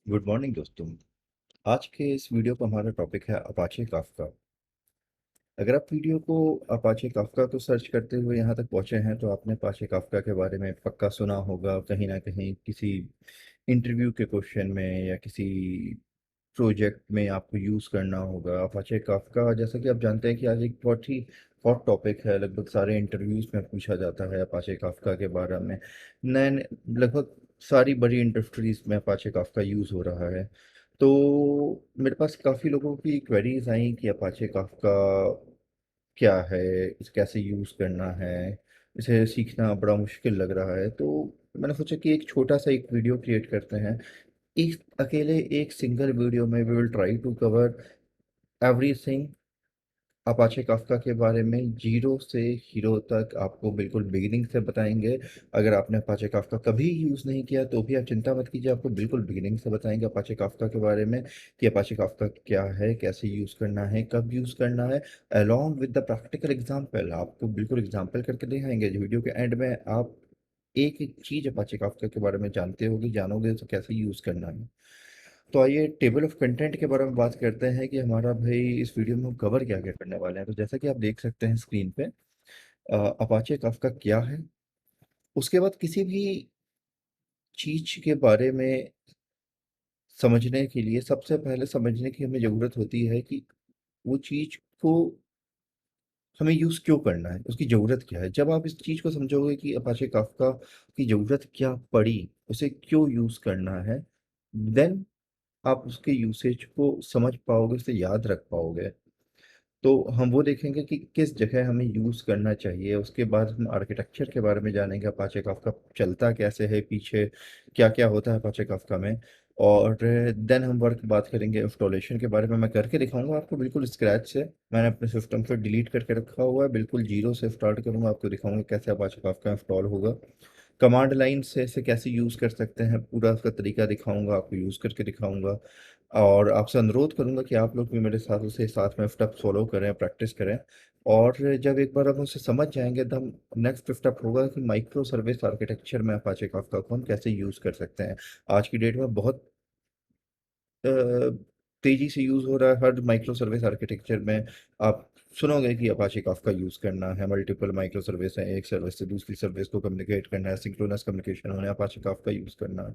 Good morning दोस्तों। आज के इस वीडियो का हमारा टॉपिक है अपाचे काफ्का। अगर आप वीडियो को अपाचे काफ्का को सर्च करते हुए यहाँ तक पहुँचे हैं तो आपने अपाचे काफ्का के बारे में पक्का सुना होगा, कहीं ना कहीं किसी इंटरव्यू के क्वेश्चन में या किसी प्रोजेक्ट में आपको यूज़ करना होगा अपाचे काफ्का। जैसा कि आप जानते हैं कि आज एक बहुत ही हॉट टॉपिक है, लगभग सारे इंटरव्यूज में पूछा जाता है अपाचे काफ्का के बारे में। नए लगभग सारी बड़ी इंडस्ट्रीज में अपाचे काफ्का यूज़ हो रहा है। तो मेरे पास काफ़ी लोगों की क्वेरीज आई कि अपाचे काफ्का क्या है, इसे कैसे यूज़ करना है, इसे सीखना बड़ा मुश्किल लग रहा है। तो मैंने सोचा कि एक छोटा सा एक वीडियो क्रिएट करते हैं। इस अकेले एक सिंगल वीडियो में we will try to cover everything Apache Kafka के बारे में, जीरो से हीरो तक आपको बिल्कुल बिगिनिंग से बताएंगे। अगर आपने अपाचे काफ्का कभी यूज़ नहीं किया तो भी आप चिंता मत कीजिए, आपको बिल्कुल बिगिनिंग से बताएंगे अपाचे काफ्का के बारे में कि अपाचे काफ्का क्या है, कैसे यूज़ करना है, कब यूज़ करना है, along with the practical example. आपको बिल्कुल एग्जाम्पल करके दिखाएंगे। वीडियो के एंड में आप एक एक चीज़ अपाचे काफ्का के बारे में जानोगे तो कैसे यूज़ करना है। तो आइए टेबल ऑफ कंटेंट के बारे में बात करते हैं कि हमारा भाई इस वीडियो में हम कवर क्या क्या करने वाले हैं। तो जैसा कि आप देख सकते हैं स्क्रीन पे, अपाचे काफ्का क्या है, उसके बाद किसी भी चीज के बारे में समझने के लिए सबसे पहले समझने की हमें ज़रूरत होती है कि वो चीज को हमें यूज़ क्यों करना है, उसकी ज़रूरत क्या है। जब आप इस चीज़ को समझोगे कि अपाचे काफ्का की ज़रूरत क्या पड़ी, उसे क्यों यूज़ करना है, देन आप उसके यूसेज को समझ पाओगे, उसे याद रख पाओगे। तो हम वो देखेंगे कि किस जगह हमें यूज़ करना चाहिए। उसके बाद हम आर्किटेक्चर के बारे में जानेंगे, अपाचे काफ्का चलता कैसे है, पीछे क्या क्या होता है अपाचे काफ्का में। और देन हम वर्क बात करेंगे इंस्टॉलेशन के बारे में। मैं करके दिखाऊंगा आपको बिल्कुल स्क्रैच से। मैंने अपने सिस्टम से डिलीट करके रखा हुआ है, बिल्कुल जीरो से स्टार्ट करूंगा, आपको दिखाऊंगा कैसे अपाचे काफ्का इंस्टॉल होगा। कमांड लाइन से इसे कैसे यूज़ कर सकते हैं, पूरा उसका तरीका दिखाऊंगा, आपको यूज़ करके दिखाऊंगा। और आपसे अनुरोध करूंगा कि आप लोग भी मेरे साथ उसे साथ में स्टेप फॉलो करें, प्रैक्टिस करें। और जब एक बार हम उसे समझ जाएंगे तो हम नेक्स्ट स्टेप होगा कि माइक्रो सर्विस आर्किटेक्चर में अपाचे काफ्का को हम कैसे यूज़ कर सकते हैं। आज की डेट में बहुत अ, तेजी से यूज़ हो रहा है हर माइक्रो सर्विस आर्किटेक्चर में। आप सुनोगे कि अपाचे काफ्का यूज़ करना है, मल्टीपल माइक्रो सर्विस है, एक सर्विस से दूसरी सर्विस को कम्युनिकेट करना है, सिंक्रोनस कम्युनिकेशन होना है, अपाचे काफ्का यूज़ करना है।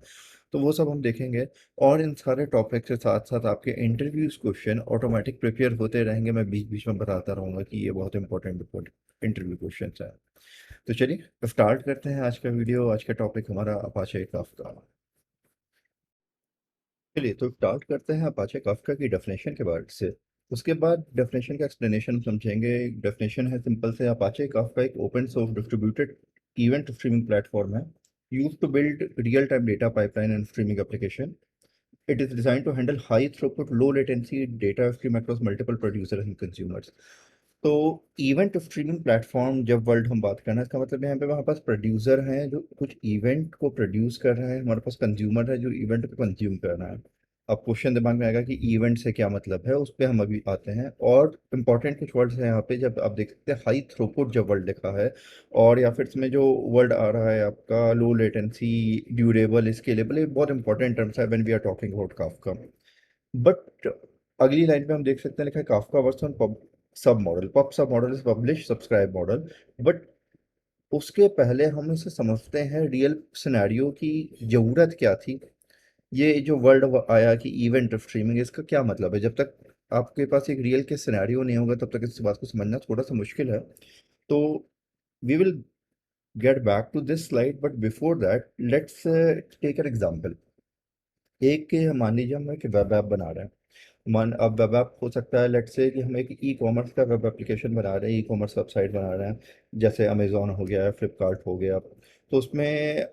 तो वो सब हम देखेंगे। और इन सारे टॉपिक के साथ साथ आपके इंटरव्यूज क्वेश्चन ऑटोमेटिक प्रिपेयर होते रहेंगे, मैं बीच बीच में बताता रहूँगा कि ये बहुत इंपॉर्टेंट इंटरव्यू क्वेश्चन है। तो चलिए स्टार्ट करते हैं आज का वीडियो। आज का टॉपिक हमारा अपाचे काफ्का। चलिए तो स्टार्ट करते हैं अपाचे काफ्का की डेफिनेशन के बाद से। उसके बाद डेफिनेशन का एक्सप्लेनेशन समझेंगे। डेफिनेशन है सिंपल से, अपाचे काफ्का एक open source distributed event streaming platform है use to build real time data pipeline and streaming application. It is designed to handle high throughput, low latency data stream across multiple producers and consumers. तो event streaming platform जब world हम बात करना है, इसका मतलब यहाँ पे हमारे पास प्रोड्यूसर हैं जो कुछ इवेंट को प्रोड्यूस कर रहे हैं, हमारे पास कंज्यूमर है जो इवेंट को कंज्यूम कर रहा है। अब क्वेश्चन दिमाग में आएगा कि इवेंट से क्या मतलब है, उस पर हम अभी आते हैं। और इम्पॉर्टेंट कुछ वर्ड्स हैं यहाँ पे, जब आप देख सकते हैं हाई थ्रूपुट जब वर्ड लिखा है, और या फिर इसमें जो वर्ड आ रहा है आपका लो लेटेंसी, ड्यूरेबल, स्केलेबल, ये बहुत इंपॉर्टेंट टर्म्स है when we are talking about Kafka. But अगली लाइन पे हम देख सकते हैं लिखा है Kafka versus pub sub model. Pub sub model is publish subscribe model. But उसके पहले हम इसे समझते हैं रियल सिनेरियो की ज़रूरत क्या थी। ये जो वर्ड आया कि इवेंट स्ट्रीमिंग, इसका क्या मतलब है। जब तक आपके पास एक रियल के सिनेरियो नहीं होगा तब तक इस बात को समझना थोड़ा सा मुश्किल है। तो we will get back to this slide, but before that let's take an example. एक मान लीजिए हम एक वेब ऐप बना रहे हैं। मान अब वेब ऐप हो सकता है, लेट्स से कि हम एक ई कॉमर्स का वेब एप्लीकेशन बना रहे हैं, ई कॉमर्स वेबसाइट बना रहे हैं, जैसे अमेजोन हो गया, फ्लिपकार्ट हो गया। तो उसमें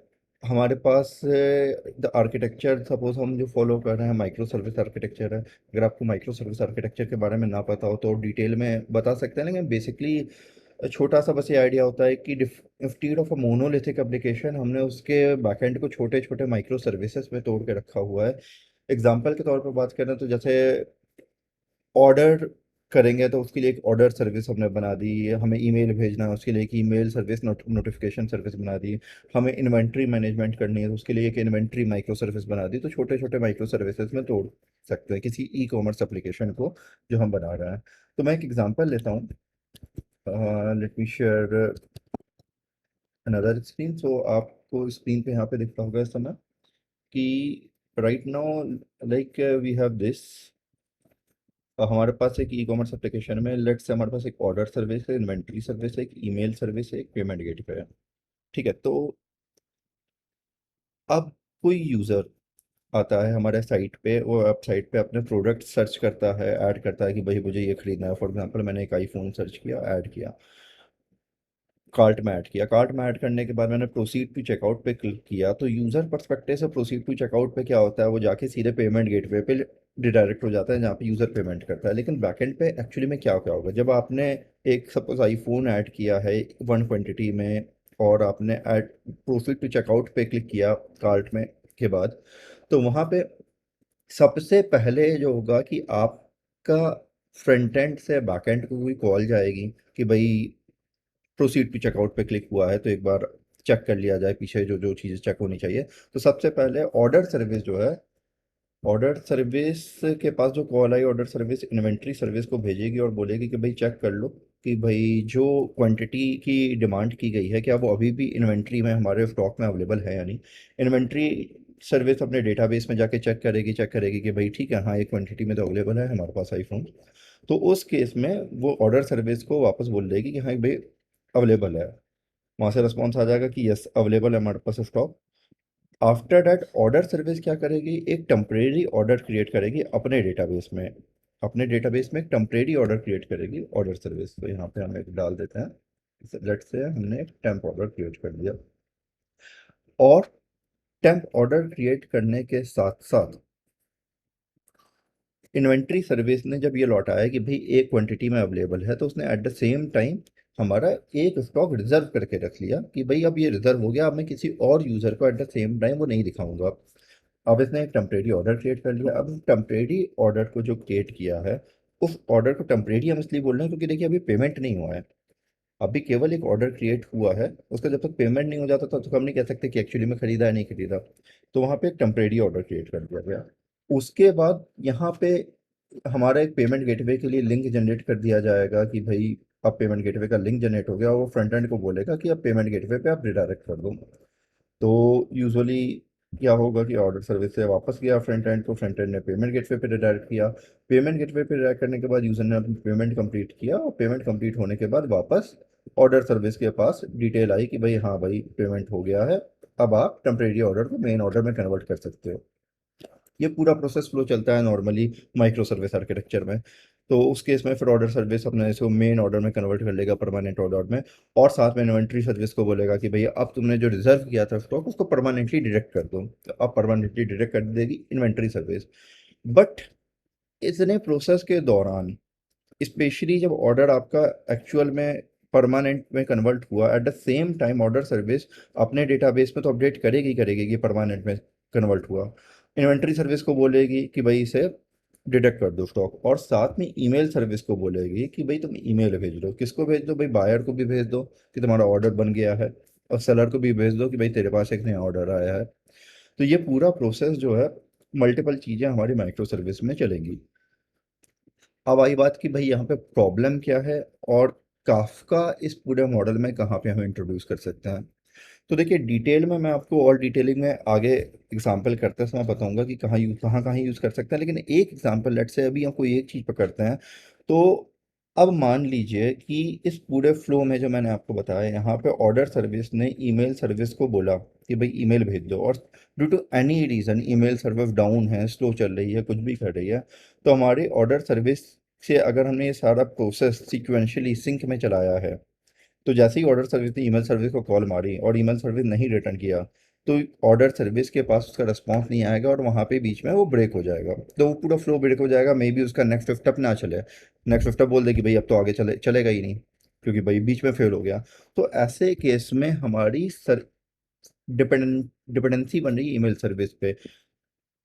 हमारे पास द आर्किटेक्चर सपोज हम जो फॉलो कर रहे हैं माइक्रो सर्विस आर्किटेक्चर है। अगर आपको माइक्रो सर्विस आर्किटेक्चर के बारे में ना पता हो तो डिटेल में बता सकते हैं, लेकिन बेसिकली छोटा सा बस ये आइडिया होता है कि instead of a monolithic application हमने उसके बैकएंड को छोटे छोटे माइक्रो सर्विसेज में तोड़ के रखा हुआ है। एग्जाम्पल के तौर पर बात करें तो जैसे ऑर्डर करेंगे तो उसके लिए एक ऑर्डर सर्विस हमने बना दी, हमें ईमेल भेजना है उसके लिए एक ईमेल सर्विस, नोटिफिकेशन सर्विस बना दी, हमें इन्वेंट्री मैनेजमेंट करनी है तो उसके लिए एक इन्वेंट्री माइक्रो सर्विस बना दी। तो छोटे छोटे माइक्रो सर्विसेज में तोड़ सकते हैं किसी ई कॉमर्स एप्लीकेशन को जो हम बना रहे हैं। तो मैं एक एग्जांपल लेता हूँ, let me share another screen. So आपको स्क्रीन पे यहाँ पे दिखता होगा इस समय कि right now like we have this, हमारे पास एक ई कॉमर्स एप्लीकेशन में लेट्स से हमारे पास एक ऑर्डर सर्विस है, इन्वेंट्री सर्विस है, एक ईमेल सर्विस है, एक पेमेंट गेटवे है। ठीक है, तो अब कोई यूज़र आता है हमारे साइट पे, वो वेबसाइट पे अपने प्रोडक्ट सर्च करता है, ऐड करता है कि भाई मुझे ये खरीदना है। फॉर एग्जांपल मैंने एक आईफोन सर्च किया, ऐड किया, कार्ट में ऐड किया। कार्ट में ऐड करने के बाद मैंने प्रोसीड टू चेकआउट पे क्लिक किया। तो यूज़र पर्सपेक्टिव से प्रोसीड टू चेकआउट पे क्या होता है, वो जाके सीधे पेमेंट गेटवे पे रिडायरेक्ट हो जाता है जहाँ पे यूज़र पेमेंट करता है। लेकिन बैकएंड पे एक्चुअली में क्या क्या होगा, जब आपने एक सपोज आईफोन ऐड किया है वन क्वान्टिटी में और आपने ऐड प्रोसीड टू चेकआउट पे क्लिक किया कार्ट में के बाद, तो वहाँ पे सबसे पहले जो होगा कि आपका फ्रंट एंड से बैक एंड को कोई कॉल जाएगी कि भाई प्रोसीड टू चेकआउट पे क्लिक हुआ है तो एक बार चेक कर लिया जाए पीछे जो जो चीज़ें चेक होनी चाहिए। तो सबसे पहले ऑर्डर सर्विस जो है, ऑर्डर सर्विस के पास जो कॉल आई, ऑर्डर सर्विस इन्वेंट्री सर्विस को भेजेगी और बोलेगी कि भाई चेक कर लो कि भाई जो क्वांटिटी की डिमांड की गई है क्या वो अभी भी इन्वेंट्री में हमारे स्टॉक में अवेलेबल है या नहीं। इन्वेंट्री सर्विस अपने डेटाबेस में जाके चेक करेगी कि भाई ठीक है, हाँ ये क्वांटिटी में तो अवेलेबल है हमारे पास आईफोन। तो उस केस में वो ऑर्डर सर्विस को वापस बोल देगी कि हाँ भाई अवेलेबल है। वहाँ से रिस्पॉन्स आ जाएगा कि यस अवेलेबल है हमारे पास stock. After that order service क्या करेगी, एक टेम्परेरी ऑर्डर क्रिएट करेगी अपने डेटाबेस में। अपने डेटाबेस में एक टेम्परेरी ऑर्डर क्रिएट करेगी ऑर्डर सर्विस। तो यहाँ पे हम एक डाल देते हैं, लेट्स से हमने एक टेम्प ऑर्डर क्रिएट कर दिया। और टेम्प ऑर्डर क्रिएट करने के साथ साथ इन्वेंट्री सर्विस ने जब ये लौटाया कि भाई एक क्वांटिटी में अवेलेबल है, तो उसने एट द सेम टाइम हमारा एक स्टॉक रिजर्व करके रख लिया कि भाई अब ये रिजर्व हो गया, अब मैं किसी और यूज़र को एट द सेम टाइम वो नहीं दिखाऊंगा। अब इसने एक टेम्परेरी ऑर्डर क्रिएट कर लिया। अब टेम्परेरी ऑर्डर को जो क्रिएट किया है, उस ऑर्डर को टेम्परेरी हम इसलिए बोल रहे हैं क्योंकि देखिए अभी पेमेंट नहीं हुआ है, अभी केवल एक ऑर्डर क्रिएट हुआ है। उसका जब तक पेमेंट नहीं हो जाता तब तक हम नहीं कह सकते कि एक्चुअली में खरीदा है नहीं खरीदा। तो वहाँ पे एक टेम्परेरी ऑर्डर क्रिएट कर दिया गया। उसके बाद यहाँ पे हमारा एक पेमेंट गेटवे के लिए लिंक जनरेट कर दिया जाएगा कि भाई अब पेमेंट गेटवे का लिंक जनरेट हो गया, वो फ्रंट एंड को बोलेगा कि अब पेमेंट गेटवे पे आप रिडायरेक्ट कर दो। तो यूजुअली क्या होगा कि ऑर्डर सर्विस से वापस गया फ्रंट एंड को, फ्रंट एंड ने पेमेंट गेटवे पे रिडायरेक्ट किया। पेमेंट गेटवे पे रिडायरेक्ट करने के बाद यूजर ने अपनी पेमेंट कंप्लीट किया और पेमेंट कंप्लीट होने के बाद वापस ऑर्डर सर्विस के पास डिटेल आई कि भाई हाँ भाई पेमेंट हो गया है, अब आप टेम्परेरी ऑर्डर को मेन ऑर्डर में कन्वर्ट कर सकते हो। ये पूरा प्रोसेस फ्लो चलता है नॉर्मली माइक्रो सर्विस आर्किटेक्चर में। तो उस केस में फिर ऑर्डर सर्विस अपने इसको मेन ऑर्डर में कन्वर्ट कर लेगा, परमानेंट ऑर्डर में। और साथ में इन्वेंट्री सर्विस को बोलेगा कि भैया अब तुमने जो रिजर्व किया था स्टॉक उसको परमानेंटली डायरेक्ट कर दो। तो अब परमानेंटली डायरेक्ट कर देगी इन्वेंट्री सर्विस। बट इतने प्रोसेस के दौरान, स्पेशली जब ऑर्डर आपका एक्चुअल में परमानेंट में कन्वर्ट हुआ, at the same time order service अपने डेटाबेस में तो अपडेट करेगी करेगी कि परमानेंट में कन्वर्ट हुआ। इन्वेंट्री सर्विस को बोलेगी कि भाई इसे डिडक्ट कर दो स्टॉक, और साथ में ईमेल सर्विस को बोलेगी कि भाई तुम ईमेल भेज दो। किसको भेज दो, भाई बायर को भी भेज दो कि तुम्हारा ऑर्डर बन गया है, और सेलर को भी भेज दो कि भाई तेरे पास एक नया ऑर्डर आया है। तो ये पूरा प्रोसेस जो है, मल्टीपल चीज़ें हमारी माइक्रो सर्विस में चलेंगी। अब आई बात कि भाई यहाँ पे प्रॉब्लम क्या है और काफका इस पूरे मॉडल में कहाँ पे हम इंट्रोड्यूस कर सकते हैं। तो देखिए डिटेल में मैं आपको और डिटेलिंग में आगे एग्जांपल करते समय बताऊंगा कि कहाँ यूज़ कर सकते हैं। लेकिन एक एग्जांपल लेट से अभी हम कोई एक चीज़ पकड़ते हैं। तो अब मान लीजिए कि इस पूरे फ्लो में जो मैंने आपको बताया, यहाँ पे ऑर्डर सर्विस ने ईमेल सर्विस को बोला कि भाई ईमेल भेज दो, और due to any reason email service down है, स्लो चल रही है, कुछ भी कर रही है। तो हमारी ऑर्डर सर्विस से अगर हमने ये सारा प्रोसेस सिक्वेंशली सिंक में चलाया है, तो जैसे ही ऑर्डर सर्विस ने ईमेल सर्विस को कॉल मारी और ईमेल सर्विस नहीं रिटर्न किया, तो ऑर्डर सर्विस के पास उसका रिस्पॉन्स नहीं आएगा और वहाँ पे बीच में वो ब्रेक हो जाएगा। तो वो पूरा फ्लो ब्रेक हो जाएगा, मे बी उसका नेक्स्ट स्टेप ना चले, नेक्स्ट स्टेप बोल दे कि भाई अब तो आगे चलेगा ही नहीं क्योंकि भाई बीच में फेल हो गया। तो ऐसे केस में हमारी डिपेंडेंसी बन रही है ईमेल सर्विस पे।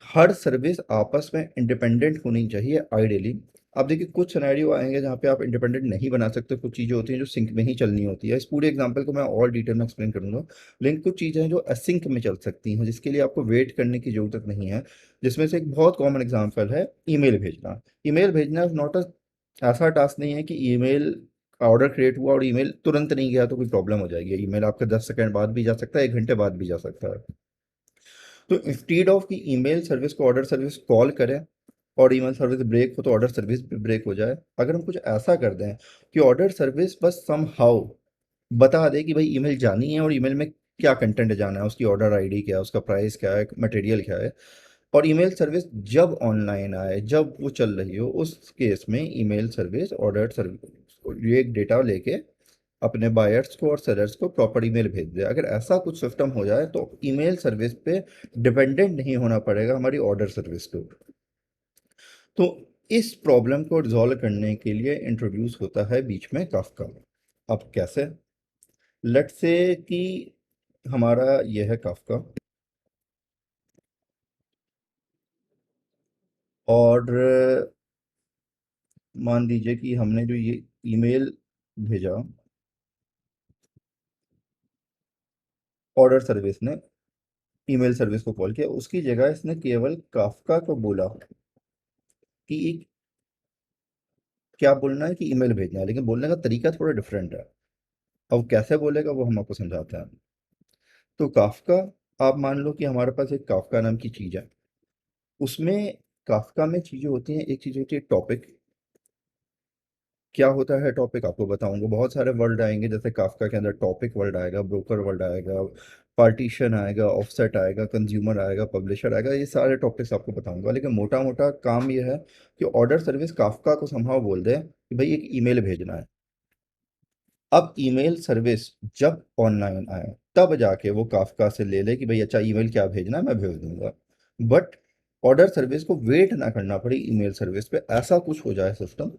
हर सर्विस आपस में इंडिपेंडेंट होनी चाहिए आइडियली। आप देखिए कुछ सिनेरियो आएंगे जहाँ पे आप इंडिपेंडेंट नहीं बना सकते, कुछ चीज़ें होती हैं जो सिंक में ही चलनी होती है। इस पूरे एग्जांपल को मैं और डिटेल में एक्सप्लेन करूंगा, लेकिन कुछ चीज़ें हैं जो असिंक में चल सकती हैं जिसके लिए आपको वेट करने की ज़रूरत नहीं है। जिसमें से एक बहुत कॉमन एग्जांपल है ईमेल भेजना। ईमेल भेजना इज नॉट अ ऐसा टास्क नहीं है कि ईमेल ऑर्डर क्रिएट हुआ और ईमेल तुरंत नहीं गया तो कोई प्रॉब्लम हो जाएगी। ईमेल आपका 10 सेकंड बाद भी जा सकता है, 1 घंटे बाद भी जा सकता है। तो इंस्टीड ऑफ कि ईमेल सर्विस को ऑर्डर सर्विस कॉल करें और ईमेल सर्विस ब्रेक हो तो ऑर्डर सर्विस भी ब्रेक हो जाए, अगर हम कुछ ऐसा कर दें कि ऑर्डर सर्विस बस सम हाउ बता दे कि भाई ईमेल जानी है और ईमेल में क्या कंटेंट जाना है, उसकी ऑर्डर आईडी क्या है, उसका प्राइस क्या है, मटेरियल क्या है, और ईमेल सर्विस जब ऑनलाइन आए, जब वो चल रही हो, उस केस में ईमेल सर्विस ऑर्डर सर्विस ये एक डेटा लेके अपने बायर्स को और सेलर्स को प्रॉपर ईमेल भेज दे। अगर ऐसा कुछ सिस्टम हो जाए तो ईमेल सर्विस पे डिपेंडेंट नहीं होना पड़ेगा हमारी ऑर्डर सर्विस को। तो इस प्रॉब्लम को रिजॉल्व करने के लिए इंट्रोड्यूस होता है बीच में काफका। अब कैसे? लेट्स से कि हमारा यह है काफका, और मान लीजिए कि हमने जो ये ईमेल भेजा ऑर्डर सर्विस ने, ईमेल सर्विस को कॉल किया, उसकी जगह इसने केवल काफका को बोला कि क्या बोलना है कि ईमेल भेजना है, लेकिन बोलने का तरीका थोड़ा डिफरेंट है। अब कैसे बोलेगा वो हम आपको समझाते हैं। तो काफका, आप मान लो कि हमारे पास एक काफका नाम की चीज़ है। उसमें काफका में चीज़ें होती हैं, एक चीज़ होती है टॉपिक। क्या होता है टॉपिक आपको बताऊंगा, बहुत सारे वर्ड आएंगे, जैसे काफका के अंदर टॉपिक वर्ड आएगा, ब्रोकर वर्ड आएगा, पार्टीशन आएगा, ऑफसेट आएगा, कंज्यूमर आएगा, पब्लिशर आएगा, ये सारे टॉपिक्स आपको बताऊंगा। लेकिन मोटा मोटा काम ये है कि ऑर्डर सर्विस काफका को संभव बोल दे कि भाई एक ईमेल भेजना है। अब ईमेल सर्विस जब ऑनलाइन आए तब जाके वो काफका से ले ले कि भाई अच्छा ईमेल क्या भेजना है, मैं भेज दूंगा। बट ऑर्डर सर्विस को वेट ना करना पड़े ईमेल सर्विस पे, ऐसा कुछ हो जाए सिस्टम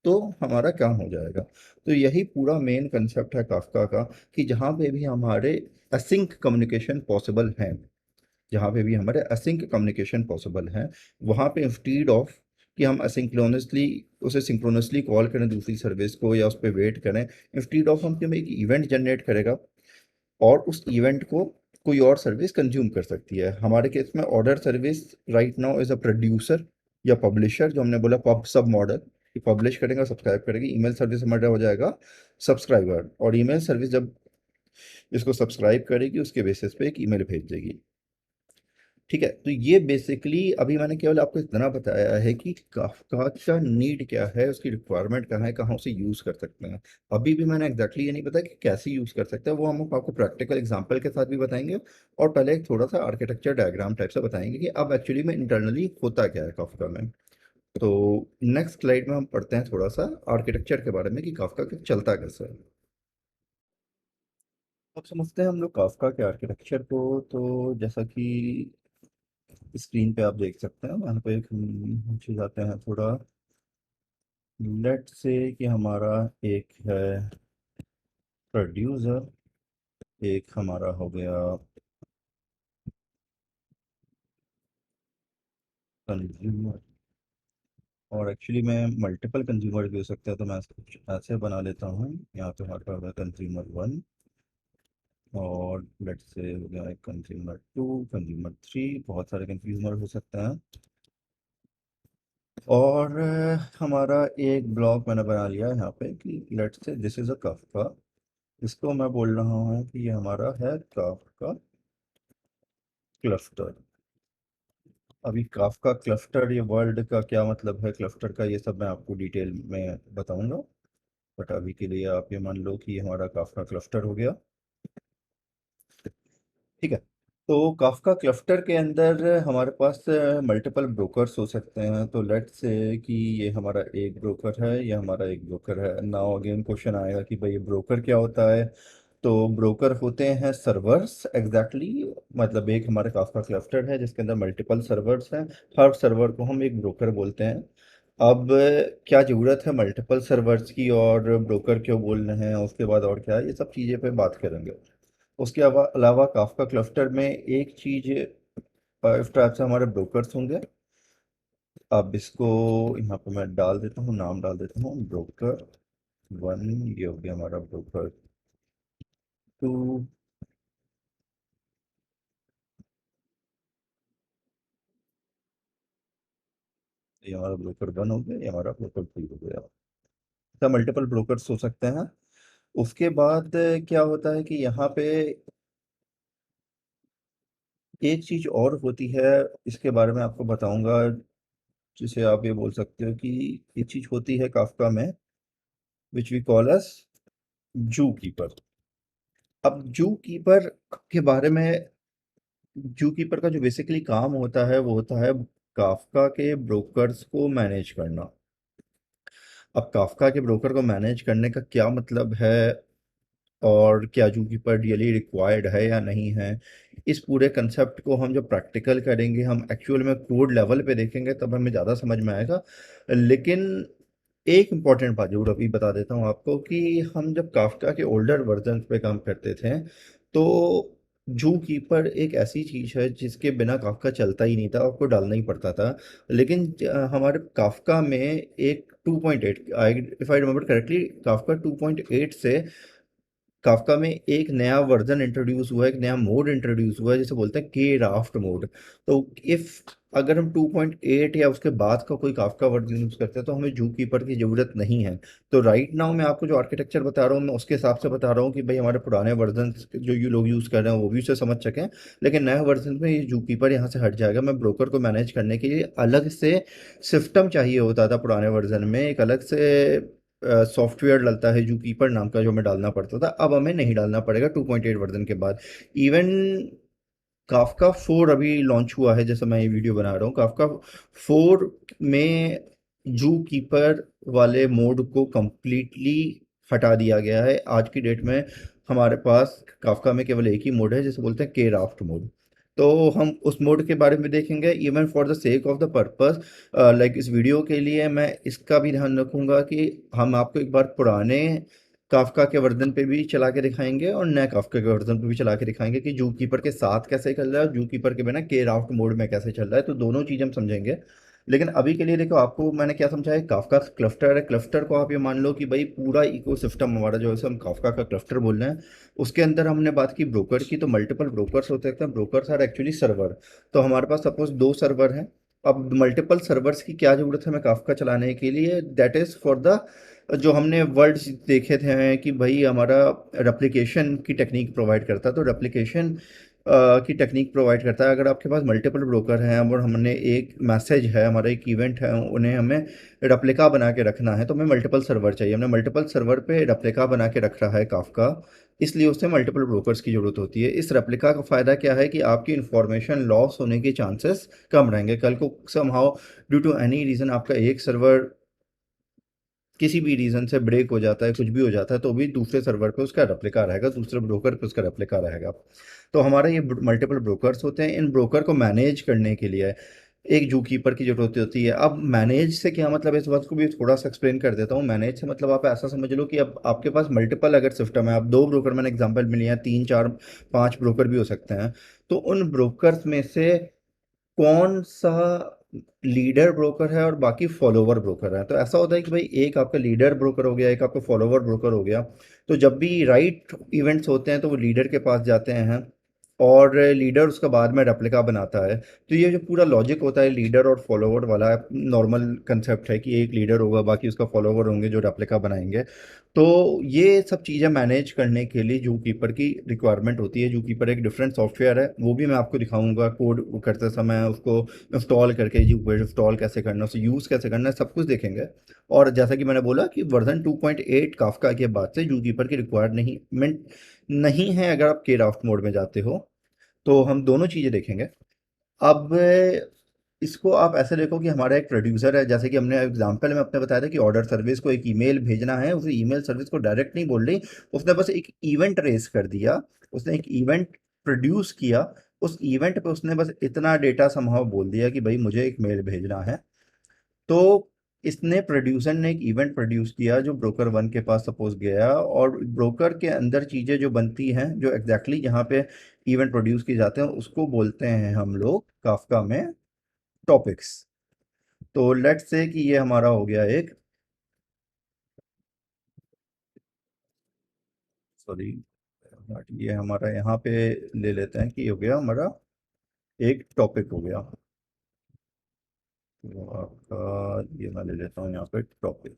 तो हमारा काम हो जाएगा। तो यही पूरा मेन कंसेप्ट है काफका का, कि जहाँ पे भी हमारे असिंक कम्युनिकेशन पॉसिबल है, जहाँ पे भी हमारे असिंक कम्युनिकेशन पॉसिबल है, वहाँ पे इंस्टीड ऑफ कि हम असिंक्रोनसली उसे सिंक्रोनसली कॉल करें दूसरी सर्विस को या उस पर वेट करें, इंस्टीड ऑफ हम एक इवेंट जनरेट करेगा और उस इवेंट को कोई और सर्विस कंज्यूम कर सकती है। हमारे केस में order service right now is a producer या पब्लिशर, जो हमने बोला पब सब मॉडल, कि पब्लिश करेगा सब्सक्राइब करेगी। ईमेल सर्विस हमारा हो जाएगा सब्सक्राइबर, और ईमेल सर्विस जब इसको सब्सक्राइब करेगी उसके बेसिस पे एक ईमेल भेज देगी। ठीक है, तो ये बेसिकली अभी मैंने केवल आपको इतना बताया है कि काफका का नीड क्या है, उसकी रिक्वायरमेंट कहाँ है, कहाँ उसे यूज़ कर सकते हैं। अभी भी मैंने एग्जैक्टली ये नहीं बताया कि कैसे यूज़ कर सकते हैं, वो हम आपको प्रैक्टिकल एग्जांपल के साथ भी बताएंगे। और पहले एक थोड़ा सा आर्किटेक्चर डायग्राम टाइप से बताएंगे कि अब एक्चुअली में इंटरनली होता क्या है काफका में। तो नेक्स्ट स्लाइड में हम पढ़ते हैं थोड़ा सा आर्किटेक्चर के बारे में कि काफका का चलता कैसे है। अब समझते हैं हम लोग काफका के आर्किटेक्चर को। तो जैसा कि स्क्रीन पे आप देख सकते हैं, वहाँ पे नीचे जाते हैं थोड़ा। लेट से कि हमारा एक है प्रोड्यूसर, एक हमारा हो गया कंज्यूमर, और एक्चुअली मैं मल्टीपल कंज्यूमर भी हो सकता है, तो मैं ऐसे ऐसे बना लेता हूँ। यहाँ पे हमारे पास कंज्यूमर वन, और लेट से हो गया कंज्यूमर टू, कंज्यूमर थ्री, बहुत सारे कंज्यूमर हो सकते हैं। और हमारा एक ब्लॉक मैंने बना लिया है यहाँ पे कि लेट से दिस इज अ कफ, इसको मैं बोल रहा हूँ कि ये हमारा है काफका क्लस्टर। अभी काफका क्लस्टर, ये वर्ल्ड का क्या मतलब है क्लस्टर का, ये सब मैं आपको डिटेल में बताऊंगा। बट अभी के लिए आप ये मान लो कि ये हमारा काफका क्लस्टर हो गया। ठीक है, तो काफका क्लस्टर के अंदर हमारे पास मल्टीपल ब्रोकर्स हो सकते हैं। तो लेट्स से कि ये हमारा एक ब्रोकर है, ये हमारा एक ब्रोकर है। नाउ अगेन क्वेश्चन आएगा कि भाई ये ब्रोकर क्या होता है। तो ब्रोकर होते हैं सर्वर्स एग्जैक्टली मतलब एक हमारे काफका क्लस्टर है जिसके अंदर मल्टीपल सर्वर्स हैं, हर सर्वर को हम एक ब्रोकर बोलते हैं। अब क्या ज़रूरत है मल्टीपल सर्वर्स की और ब्रोकर क्यों बोल रहे हैं, उसके बाद और क्या है, ये सब चीज़ें पे बात करेंगे। उसके अलावा काफका क्लस्टर में एक चीज़ इस टाइप से हमारे ब्रोकर्स होंगे, अब इसको यहाँ पे मैं डाल देता हूँ, नाम डाल देता हूँ ब्रोकर वन। ये हो गया हमारा ब्रोकर टू। ये हमारा ब्रोकर वन हो गया, ये हमारा ब्रोकर टू हो गया। तो मल्टीपल ब्रोकर्स हो सकते हैं। उसके बाद क्या होता है कि यहाँ पे एक चीज और होती है, इसके बारे में आपको बताऊंगा, जिसे आप ये बोल सकते हो कि एक चीज होती है काफका में, विच वी कॉल अस जू कीपर। अब जू कीपर के बारे में, जू कीपर का जो बेसिकली काम होता है वो होता है काफका के ब्रोकर्स को मैनेज करना। अब काफका के ब्रोकर को मैनेज करने का क्या मतलब है, और क्या जू कीपर रियली रिक्वायर्ड है या नहीं है, इस पूरे कंसेप्ट को हम जब प्रैक्टिकल करेंगे, हम एक्चुअल में कोड लेवल पे देखेंगे, तब हमें ज़्यादा समझ में आएगा। लेकिन एक इम्पॉर्टेंट बात जरूर अभी बता देता हूँ आपको कि हम जब काफका के ओल्डर वर्जन पे काम करते थे, तो जू कीपर एक ऐसी चीज है जिसके बिना काफका चलता ही नहीं था, आपको डालना ही पड़ता था। लेकिन हमारे काफका में एक 2.8, if I remember correctly, Kafka 2.8 से काफका में एक नया वर्जन इंट्रोड्यूस हुआ है, एक नया मोड इंट्रोड्यूस हुआ है, जिसे बोलते हैं के राफ्ट मोड। तो इफ अगर हम 2.8 या उसके बाद का कोई काफका वर्जन यूज करते हैं, तो हमें जू कीपर की जरूरत नहीं है। तो राइट नाउ मैं आपको जो आर्किटेक्चर बता रहा हूँ, मैं उसके हिसाब से बता रहा हूँ कि भाई हमारे पुराने वर्जन जो ये लोग यूज कर रहे हैं वो भी उसे समझ सकें। लेकिन नए वर्जन में ये जू कीपर यहाँ से हट जाएगा। मैं ब्रोकर को मैनेज करने के लिए अलग से सिस्टम चाहिए होता था, पुराने वर्जन में एक अलग से सॉफ्टवेयर डलता है जू कीपर नाम का, जो हमें डालना पड़ता था, अब हमें नहीं डालना पड़ेगा 2.8 वर्जन के बाद। इवन काफका 4 अभी लॉन्च हुआ है, जैसे मैं ये वीडियो बना रहा हूँ, काफका 4 में जू कीपर वाले मोड को कंप्लीटली हटा दिया गया है। आज की डेट में हमारे पास काफका में केवल एक ही मोड है, जिसे बोलते हैं के राफ्ट मोड। तो हम उस मोड के बारे में देखेंगे, even for the sake of the purpose, like इस वीडियो के लिए मैं इसका भी ध्यान रखूंगा कि हम आपको एक बार पुराने काफका के वर्जन पे भी चला के दिखाएंगे और नए काफका के वर्जन पे भी चला के दिखाएंगे कि जू कीपर के साथ कैसे चल रहा है और जू कीपर के बिना के राफ्ट मोड में कैसे चल रहा है। तो दोनों चीज़ हम समझेंगे। लेकिन अभी के लिए देखो, आपको मैंने क्या समझाया, काफका क्लस्टर है। क्लस्टर को आप ये मान लो कि भाई पूरा इकोसिस्टम हमारा जो है, उसे हम काफका का क्लस्टर बोल रहे हैं। उसके अंदर हमने बात की ब्रोकर की, तो मल्टीपल ब्रोकर्स होते हैं। Brokers are actually server. तो हमारे पास सपोज 2 सर्वर हैं। अब मल्टीपल सर्वर्स की क्या जरूरत है हमें काफका चलाने के लिए, दैट इज फॉर द, जो हमने वर्ड्स देखे थे कि भाई हमारा रेप्लिकेशन की टेक्निक प्रोवाइड करता है। तो रेप्लिकेशन की टेक्निक प्रोवाइड करता है। अगर आपके पास मल्टीपल ब्रोकर हैं और हमने एक मैसेज है, हमारा एक इवेंट है, उन्हें हमें रेप्लिका बना के रखना है, तो हमें मल्टीपल सर्वर चाहिए। हमने मल्टीपल सर्वर पे रेप्लिका बना के रख रहा है काफका, इसलिए उससे मल्टीपल ब्रोकर्स की जरूरत होती है। इस रेप्लिका का फ़ायदा क्या है कि आपकी इंफॉर्मेशन लॉस होने के चांसेस कम रहेंगे। कल को somehow due to any reason आपका एक सर्वर किसी भी रीज़न से ब्रेक हो जाता है, कुछ भी हो जाता है, तो भी दूसरे सर्वर पे उसका रेप्लिका रहेगा, दूसरे ब्रोकर पे उसका रेप्लिका रहेगा। तो हमारा ये मल्टीपल ब्रोकर्स होते हैं। इन ब्रोकर को मैनेज करने के लिए एक जू कीपर की जरूरत होती है। अब मैनेज से क्या मतलब है, इस बात को भी थोड़ा सा एक्सप्लेन कर देता हूँ। मैनेज से मतलब आप ऐसा समझ लो कि अब आपके पास मल्टीपल अगर सिस्टम है, आप 2 ब्रोकर, मैंने एग्जांपल में लिया, 3 4 5 ब्रोकर भी हो सकते हैं। तो उन ब्रोकर्स में से कौन सा लीडर ब्रोकर है और बाकी फॉलोवर ब्रोकर है। तो ऐसा होता है कि भाई एक आपका लीडर ब्रोकर हो गया, एक आपका फॉलोवर ब्रोकर हो गया। तो जब भी राइट इवेंट्स होते हैं, तो वो लीडर के पास जाते हैं और लीडर उसका बाद में रेप्लिका बनाता है। तो ये जो पूरा लॉजिक होता है लीडर और फॉलोवर वाला, नॉर्मल कंसेप्ट है कि एक लीडर होगा, बाकी उसका फॉलोवर होंगे जो रेप्लिका बनाएंगे। तो ये सब चीज़ें मैनेज करने के लिए जू कीपर की रिक्वायरमेंट होती है। जू कीपर एक डिफरेंट सॉफ्टवेयर है, वो भी मैं आपको दिखाऊंगा कोड करते समय, उसको इंस्टॉल करके जू इंस्टॉल कैसे करना, उसे यूज़ कैसे करना है, सब कुछ देखेंगे। और जैसा कि मैंने बोला कि वर्जन 2.8 काफका के बाद से जू कीपर की रिक्वायरमेंट नहीं है अगर आप के राफ्ट मोड में जाते हो। तो हम दोनों चीज़ें देखेंगे। अब इसको आप ऐसे देखो कि हमारा एक प्रोड्यूसर है, जैसे कि हमने एग्जांपल में अपने बताया था कि ऑर्डर सर्विस को एक ईमेल भेजना है, उसे ईमेल सर्विस को डायरेक्ट नहीं बोल रही, उसने बस एक इवेंट रेस कर दिया, उसने एक इवेंट प्रोड्यूस किया। उस इवेंट पे उसने बस इतना डेटा समहाउ बोल दिया कि भाई मुझे एक मेल भेजना है। तो इसने प्रोड्यूसर ने एक इवेंट प्रोड्यूस किया जो ब्रोकर वन के पास सपोज गया, और ब्रोकर के अंदर चीज़ें जो बनती हैं, जो एग्जैक्टली यहाँ पे इवेंट प्रोड्यूस किए जाते हैं, उसको बोलते हैं हम लोग काफका में टॉपिक्स। तो लेट्स से कि ये हमारा हो गया एक, सॉरी, ये हमारा यहाँ पे ले लेते हैं कि हो गया हमारा एक टॉपिक हो गया। तो आपका ये मैं ले लेता हूँ यहाँ पे टॉपिक।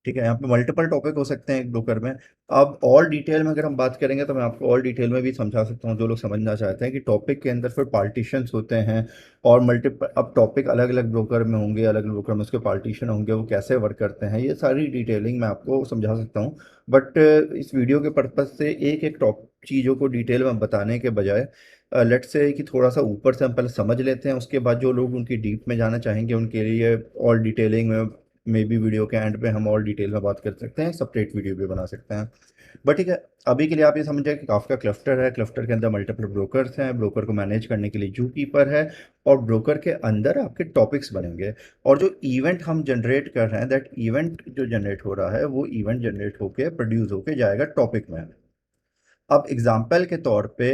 ठीक है, यहाँ पे मल्टीपल टॉपिक हो सकते हैं एक ब्रोकर में। अब और डिटेल में अगर हम बात करेंगे तो मैं आपको और डिटेल में भी समझा सकता हूँ, जो लोग समझना चाहते हैं कि टॉपिक के अंदर फिर पार्टीशंस होते हैं और मल्टीपल, अब टॉपिक अलग अलग ब्रोकर में होंगे, अलग अलग ब्रोकर में उसके पार्टीशन होंगे, वो कैसे वर्क करते हैं, ये सारी डिटेलिंग मैं आपको समझा सकता हूँ। बट इस वीडियो के पर्पज़ से एक एक टॉप चीज़ों को डिटेल में बताने के बजाय लेट से कि थोड़ा सा ऊपर से हम पहले समझ लेते हैं, उसके बाद जो लोग उनकी डीप में जाना चाहेंगे उनके लिए और डिटेलिंग में मे बी वीडियो के एंड पे हम और डिटेल में बात कर सकते हैं, सेपरेट वीडियो भी बना सकते हैं। बट ठीक है, अभी के लिए आप ये समझिए कि काफका क्लस्टर है, क्लस्टर के अंदर मल्टीपल ब्रोकर्स हैं, ब्रोकर को मैनेज करने के लिए जू कीपर है, और ब्रोकर के अंदर आपके टॉपिक्स बनेंगे, और जो इवेंट हम जनरेट कर रहे हैं, दैट इवेंट जो जनरेट हो रहा है वो इवेंट जनरेट होके प्रोड्यूस होके जाएगा टॉपिक में। अब एग्जाम्पल के तौर पे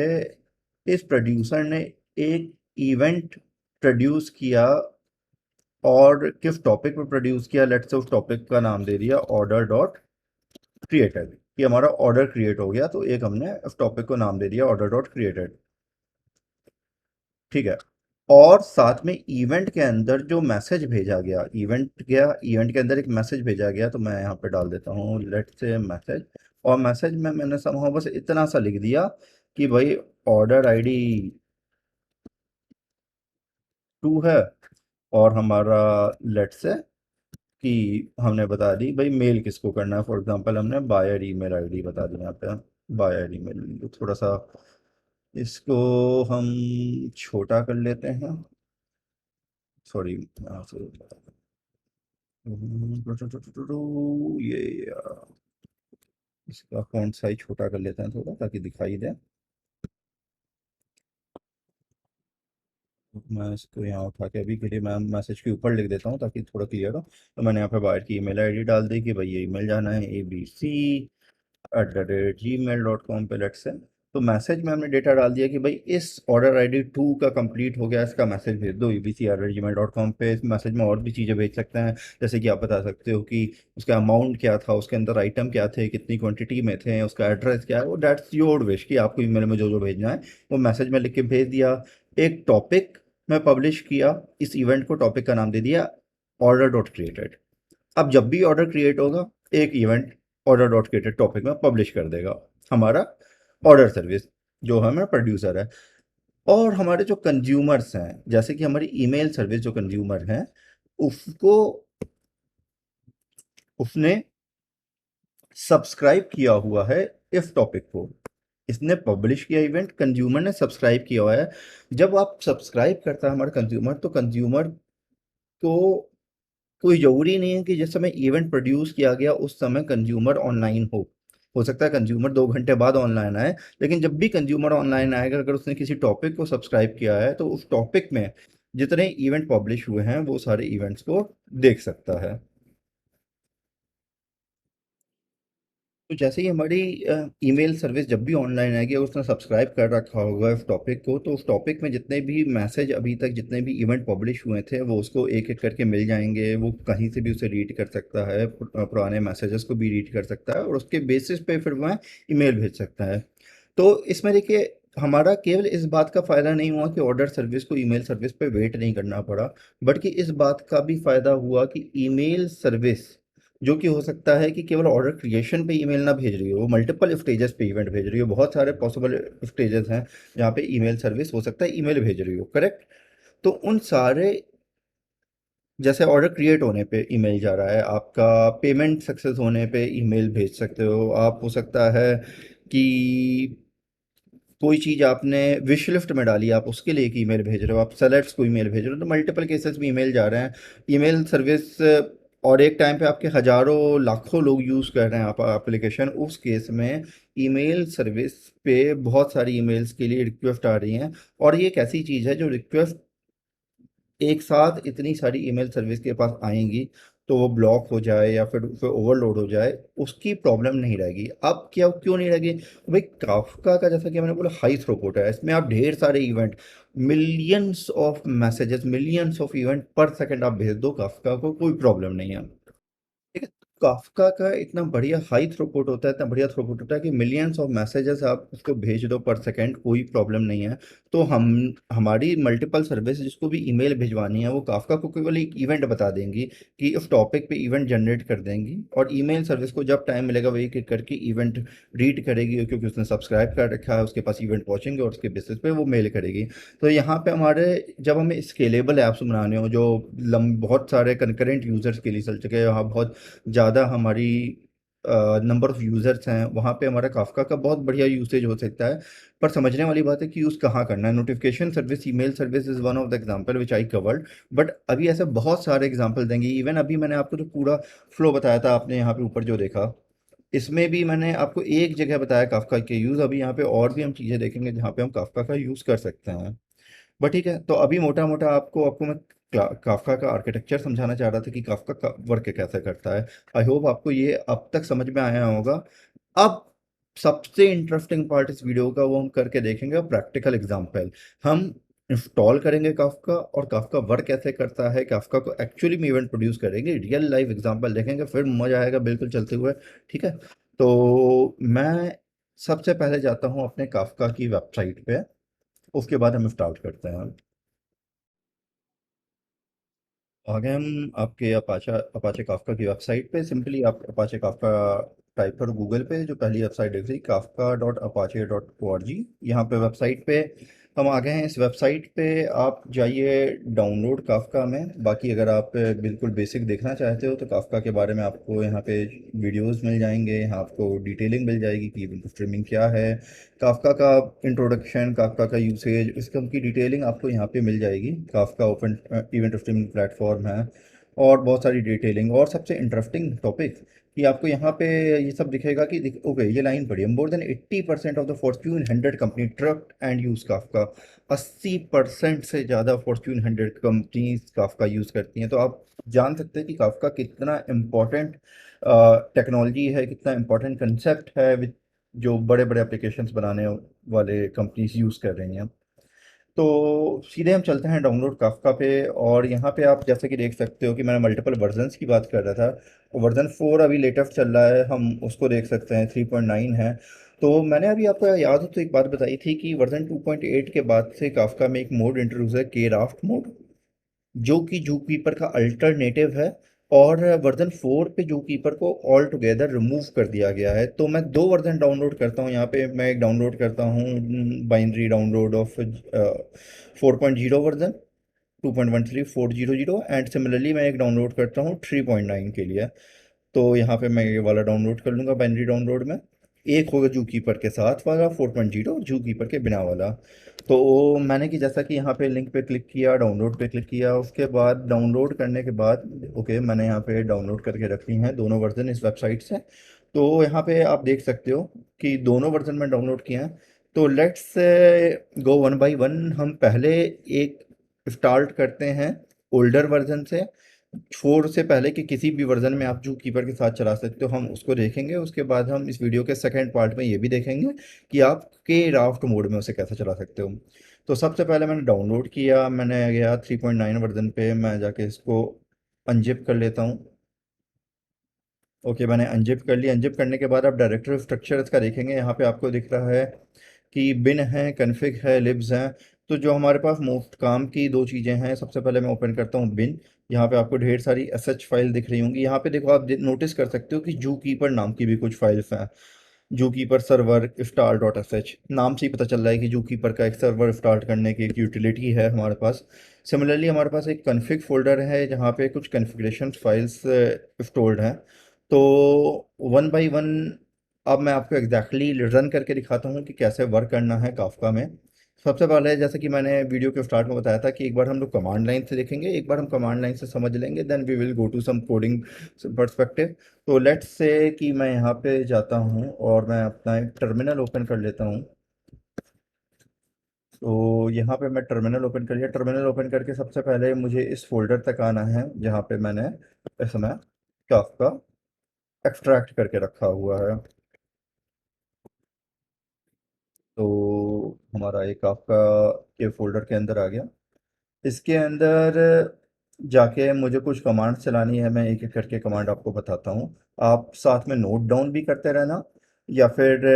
इस प्रोड्यूसर ने एक इवेंट प्रोड्यूस किया और किस टॉपिक पे प्रोड्यूस किया, लेट्स से उस टॉपिक का नाम दे दिया ऑर्डर डॉट क्रिएटेड, कि हमारा ऑर्डर क्रिएट हो गया, तो एक हमने उस टॉपिक को नाम दे दिया ऑर्डर डॉट क्रिएटेड। ठीक है, और साथ में इवेंट के अंदर जो मैसेज भेजा गया, इवेंट के अंदर एक मैसेज भेजा गया, तो मैं यहाँ पे डाल देता हूँ लेट्स से मैसेज, और मैसेज में मैंने समझा बस इतना सा लिख दिया कि भाई ऑर्डर आईडी 2 है, और हमारा लेट्स से कि हमने बता दी भाई मेल किसको करना है, फॉर एग्जांपल हमने बायर ईमेल आईडी बता दी यहाँ पे, बायर ईमेल, तो थोड़ा सा इसको हम छोटा कर लेते हैं, सॉरी, ये इसका फॉन्ट साइज छोटा कर लेते हैं थोड़ा ताकि दिखाई दे। मैं इसको यहाँ उठा के अभी के लिए मैं मैसेज के ऊपर लिख देता हूँ ताकि थोड़ा क्लियर हो। तो मैंने यहाँ पे बाहर की ईमेल आईडी डाल दी कि भाई ये ईमेल जाना है abc@gmail.com पे, लेट्स से। तो मैसेज में हमने डेटा डाल दिया कि भाई इस ऑर्डर आईडी 2 का कंप्लीट हो गया, इसका मैसेज भेज दो abc@gmail.com पे। इस मैसेज में और भी चीज़ें भेज सकते हैं, जैसे कि आप बता सकते हो कि उसका अमाउंट क्या था, उसके अंदर आइटम क्या थे, कितनी क्वांटिटी में थे, उसका एड्रेस क्या है, वो डेट्स योर विश कि आपको ईमेल में जो जो भेजना है वो मैसेज में लिख के भेज दिया। एक टॉपिक में पब्लिश किया, इस इवेंट को टॉपिक का नाम दे दिया ऑर्डर डॉट क्रिएटेड। अब जब भी ऑर्डर क्रिएट होगा एक event order dot created topic में पब्लिश कर देगा हमारा ऑर्डर सर्विस, जो हमारा प्रोड्यूसर है। और हमारे जो कंज्यूमर्स हैं, जैसे कि हमारी ईमेल सर्विस जो कंज्यूमर हैं, उसको उसने सब्सक्राइब किया हुआ है इस टॉपिक को, इसने पब्लिश किया इवेंट, कंज्यूमर ने सब्सक्राइब किया हुआ है। जब आप सब्सक्राइब करता है हमारा कंज्यूमर, तो कंज्यूमर को कोई ज़रूरी नहीं है कि जिस समय इवेंट प्रोड्यूस किया गया उस समय कंज्यूमर ऑनलाइन हो सकता है कंज्यूमर 2 घंटे बाद ऑनलाइन आए, लेकिन जब भी कंज्यूमर ऑनलाइन आएगा, अगर उसने किसी टॉपिक को सब्सक्राइब किया है तो उस टॉपिक में जितने इवेंट पब्लिश हुए हैं वो सारे इवेंट्स को देख सकता है। तो जैसे ही हमारी ईमेल सर्विस जब भी ऑनलाइन आएगी और उसने सब्सक्राइब कर रखा होगा उस टॉपिक को, तो उस टॉपिक में जितने भी मैसेज अभी तक जितने भी इवेंट पब्लिश हुए थे वो उसको एक एक करके मिल जाएंगे, वो कहीं से भी उसे रीड कर सकता है, पुराने मैसेजेस को भी रीड कर सकता है, और उसके बेसिस पे फिर वह ईमेल भेज सकता है। तो इसमें देखिए, हमारा केवल इस बात का फ़ायदा नहीं हुआ कि ऑर्डर सर्विस को ईमेल सर्विस पे वेट नहीं करना पड़ा, बल्कि इस बात का भी फ़ायदा हुआ कि ईमेल सर्विस, जो कि हो सकता है कि केवल ऑर्डर क्रिएशन पे ईमेल ना भेज रही हो, वो मल्टीपल स्टेजेस पे इवेंट भेज रही हो, बहुत सारे पॉसिबल स्टेजेस हैं जहाँ पे ईमेल सर्विस हो सकता है ईमेल भेज रही हो, करेक्ट। तो उन सारे, जैसे ऑर्डर क्रिएट होने पे ईमेल जा रहा है, आपका पेमेंट सक्सेस होने पे ईमेल भेज सकते हो आप, हो सकता है कि कोई चीज़ आपने विश लिस्ट में डाली, आप उसके लिए एक ईमेल भेज रहे हो, आप सेलेब्स को ईमेल भेज रहे हो, तो मल्टीपल केसेस में ईमेल जा रहे हैं, ईमेल सर्विस। और एक टाइम पे आपके हज़ारों लाखों लोग यूज़ कर रहे हैं आप एप्लीकेशन, उस केस में ईमेल सर्विस पे बहुत सारी ईमेल्स के लिए रिक्वेस्ट आ रही हैं। और ये एक ऐसी चीज़ है जो रिक्वेस्ट एक साथ इतनी सारी ईमेल सर्विस के पास आएंगी, तो वो ब्लॉक हो जाए या फिर ओवरलोड हो जाए, उसकी प्रॉब्लम नहीं रहेगी। अब क्या क्यों नहीं रहेगी भाई? काफका का जैसा कि मैंने बोला हाई थ्रूपुट है, इसमें आप ढेर सारे event, millions of messages, millions of event पर सेकंड आप भेज दो, काफका को कोई प्रॉब्लम नहीं है। ठीक है। काफका का इतना बढ़िया हाई थ्रूपुट होता है, इतना बढ़िया थ्रूपुट होता है कि मिलियंस ऑफ मैसेजेस आप उसको भेज दो पर सेकंड, कोई प्रॉब्लम नहीं है। तो हम हमारी मल्टीपल सर्विस जिसको भी ईमेल भिजवानी है वो काफका को केवल एक इवेंट बता देंगी कि उस टॉपिक पे इवेंट जनरेट कर देंगी, और ईमेल सर्विस को जब टाइम मिलेगा वही क्लिक करके इवेंट रीड करेगी, क्योंकि उसने सब्सक्राइब कर रखा है, उसके पास इवेंट पहुंचेंगे और उसके बेसिस पे वो मेल करेगी। तो यहाँ पे हमारे, जब हमें स्केलेबल ऐप्स बनाने हो जो बहुत सारे कंकरेंट यूजर्स के लिए चल सके, यहाँ बहुत ज़्यादा हमारी नंबर ऑफ़ यूज़र्स हैं, वहाँ पे हमारा काफ़्का का बहुत बढ़िया यूसेज हो सकता है। पर समझने वाली बात है कि यूज़ कहाँ करना है। Notification service, email service is one of the example which I covered, but अभी ऐसे बहुत सारे एग्जांपल देंगे। इवन अभी मैंने आपको जो पूरा फ्लो बताया था, आपने यहाँ पे ऊपर जो देखा, इसमें भी मैंने आपको एक जगह बताया काफ़्का के यूज़। अभी यहाँ पे और भी हम चीज़ें देखेंगे जहाँ पे हम काफ़्का का यूज़ कर सकते हैं। बट ठीक है, तो अभी मोटा मोटा आपको आपको मैं काफका का आर्किटेक्चर समझाना चाह रहा था कि काफका का वर्क कैसे करता है। आई होप आपको ये अब तक समझ में आया होगा। अब सबसे इंटरेस्टिंग पार्ट इस वीडियो का वो हम करके देखेंगे प्रैक्टिकल एग्जांपल। हम इंस्टॉल करेंगे काफका, और काफका वर्क कैसे करता है, काफका को एक्चुअली में इवेंट प्रोड्यूस करेंगे, रियल लाइफ एग्जांपल देखेंगे, फिर मजा आएगा बिल्कुल चलते हुए। ठीक है। तो मैं सबसे पहले जाता हूँ अपने काफका की वेबसाइट पे, उसके बाद हम स्टार्ट करते हैं। आ गए हम आपके अपाचा अपाचे काफ्का की वेबसाइट पे। सिंपली आप अपाचे काफ्का टाइप करो गूगल पे, जो पहली वेबसाइट दिख रही kafka.apache.org। यहाँ पे वेबसाइट पे हम आ गए हैं। इस वेबसाइट पे आप जाइए डाउनलोड काफ्का में। बाकी अगर आप बिल्कुल बेसिक देखना चाहते हो तो काफ्का के बारे में आपको यहाँ पे वीडियोस मिल जाएंगे, यहाँ आपको डिटेलिंग मिल जाएगी कि स्ट्रीमिंग क्या है, काफ्का का इंट्रोडक्शन, काफ्का का यूसेज, इसका की डिटेलिंग आपको यहाँ पे मिल जाएगी। Kafka open event streaming platform है, और बहुत सारी डिटेलिंग, और सबसे इंटरेस्टिंग टॉपिक कि आपको यहाँ पे ये सब दिखेगा कि ओके, ये लाइन पढ़िए, more than 80% of the Fortune 100 company truck and use Kafka. 80% से ज़्यादा फॉर्च्यून 100 कंपनीज काफ्का यूज़ करती हैं। तो आप जान सकते हैं कि काफ्का कितना इम्पोर्टेंट टेक्नोलॉजी है, कितना इम्पोर्टेंट कंसेप्ट है जो बड़े बड़े एप्लीकेशंस बनाने वाले कंपनीज यूज़ कर रही हैं। तो सीधे हम चलते हैं डाउनलोड काफ्का पे, और यहाँ पे आप जैसे कि देख सकते हो कि मैंने मल्टीपल वर्जन्स की बात कर रहा था। वर्जन 4 अभी लेटेस्ट चल रहा है, हम उसको देख सकते हैं, 3.9 है। तो मैंने अभी आपको याद हो तो एक बात बताई थी कि वर्जन 2.8 के बाद से काफ्का में एक मोड इंट्रोड्यूस है, के राफ्ट मोड, जो कि जू कीपर का अल्टरनेटिव है। और वर्जन 4 पे जू कीपर को ऑल टुगेदर रिमूव कर दिया गया है। तो मैं दो वर्जन डाउनलोड करता हूँ। यहाँ पे मैं एक डाउनलोड करता हूँ binary download of 4.0 version, 2.13.400, and similarly मैं एक डाउनलोड करता हूँ 3.9 के लिए। तो यहाँ पे मैं ये वाला डाउनलोड कर लूँगा बाइनरी डाउनलोड में। एक होगा जू कीपर के साथ वाला 4.0, और जू कीपर के बिना वाला। तो मैंने कि जैसा कि यहाँ पे लिंक पे क्लिक किया, डाउनलोड पे क्लिक किया, उसके बाद डाउनलोड करने के बाद ओके, मैंने यहाँ पे डाउनलोड करके रखी हैं दोनों वर्जन इस वेबसाइट से। तो यहाँ पे आप देख सकते हो कि दोनों वर्जन में डाउनलोड किए हैं। तो let's go one by one. हम पहले एक स्टार्ट करते हैं ओल्डर वर्जन से, 4 से पहले कि किसी भी वर्जन में आप जू कीपर के साथ चला सकते हो, हम उसको देखेंगे। उसके बाद हम इस वीडियो के सेकंड पार्ट में ये भी देखेंगे कि आप के राफ्ट मोड में उसे कैसे चला सकते हो। तो सबसे पहले मैंने डाउनलोड किया, मैंने गया 3.9 वर्जन पे, मैं जाके इसको अनजिप कर लेता हूँ। ओके, मैंने अनजिप कर लिया। अनजिप करने के बाद आप डायरेक्टरी स्ट्रक्चर इसका देखेंगे। यहाँ पे आपको दिख रहा है कि बिन है, कन्फिग है, लिब्स हैं। तो जो हमारे पास मोस्ट काम की दो चीज़ें हैं, सबसे पहले मैं ओपन करता हूँ बिन। यहाँ पे आपको ढेर सारी एसएच फाइल दिख रही होंगी। यहाँ पे देखो, आप नोटिस कर सकते हो कि जू कीपर नाम की भी कुछ फाइल्स हैं। जू keeper server star dot S H, नाम से ही पता चल रहा है कि जू कीपर का एक सर्वर स्टार्ट करने की एक यूटिलिटी है हमारे पास। सिमिलरली हमारे पास एक कन्फिग फोल्डर है जहाँ पे कुछ कन्फिग्रेशन फाइल्स स्टोर्ड हैं। तो वन बाय वन अब मैं आपको एग्जैक्टली रन करके दिखाता हूँ कि कैसे वर्क करना है काफका में। सबसे पहले जैसे कि मैंने वीडियो के स्टार्ट में बताया था कि एक बार हम लोग कमांड लाइन से देखेंगे, एक बार हम कमांड लाइन से समझ लेंगे, then we will go to some coding perspective. तो लेट्स से कि मैं यहाँ पे जाता हूँ और मैं अपना एक टर्मिनल ओपन कर लेता हूँ। तो यहाँ पे मैं टर्मिनल ओपन कर लिया। टर्मिनल ओपन करके सबसे पहले मुझे इस फोल्डर तक आना है जहाँ पे मैंने इसमें काफका एक्सट्रैक्ट करके रखा हुआ है। तो हमारा एक काफका के फोल्डर के अंदर आ गया। इसके अंदर जाके मुझे कुछ कमांड चलानी है। मैं एक एक करके कमांड आपको बताता हूँ। आप साथ में नोट डाउन भी करते रहना, या फिर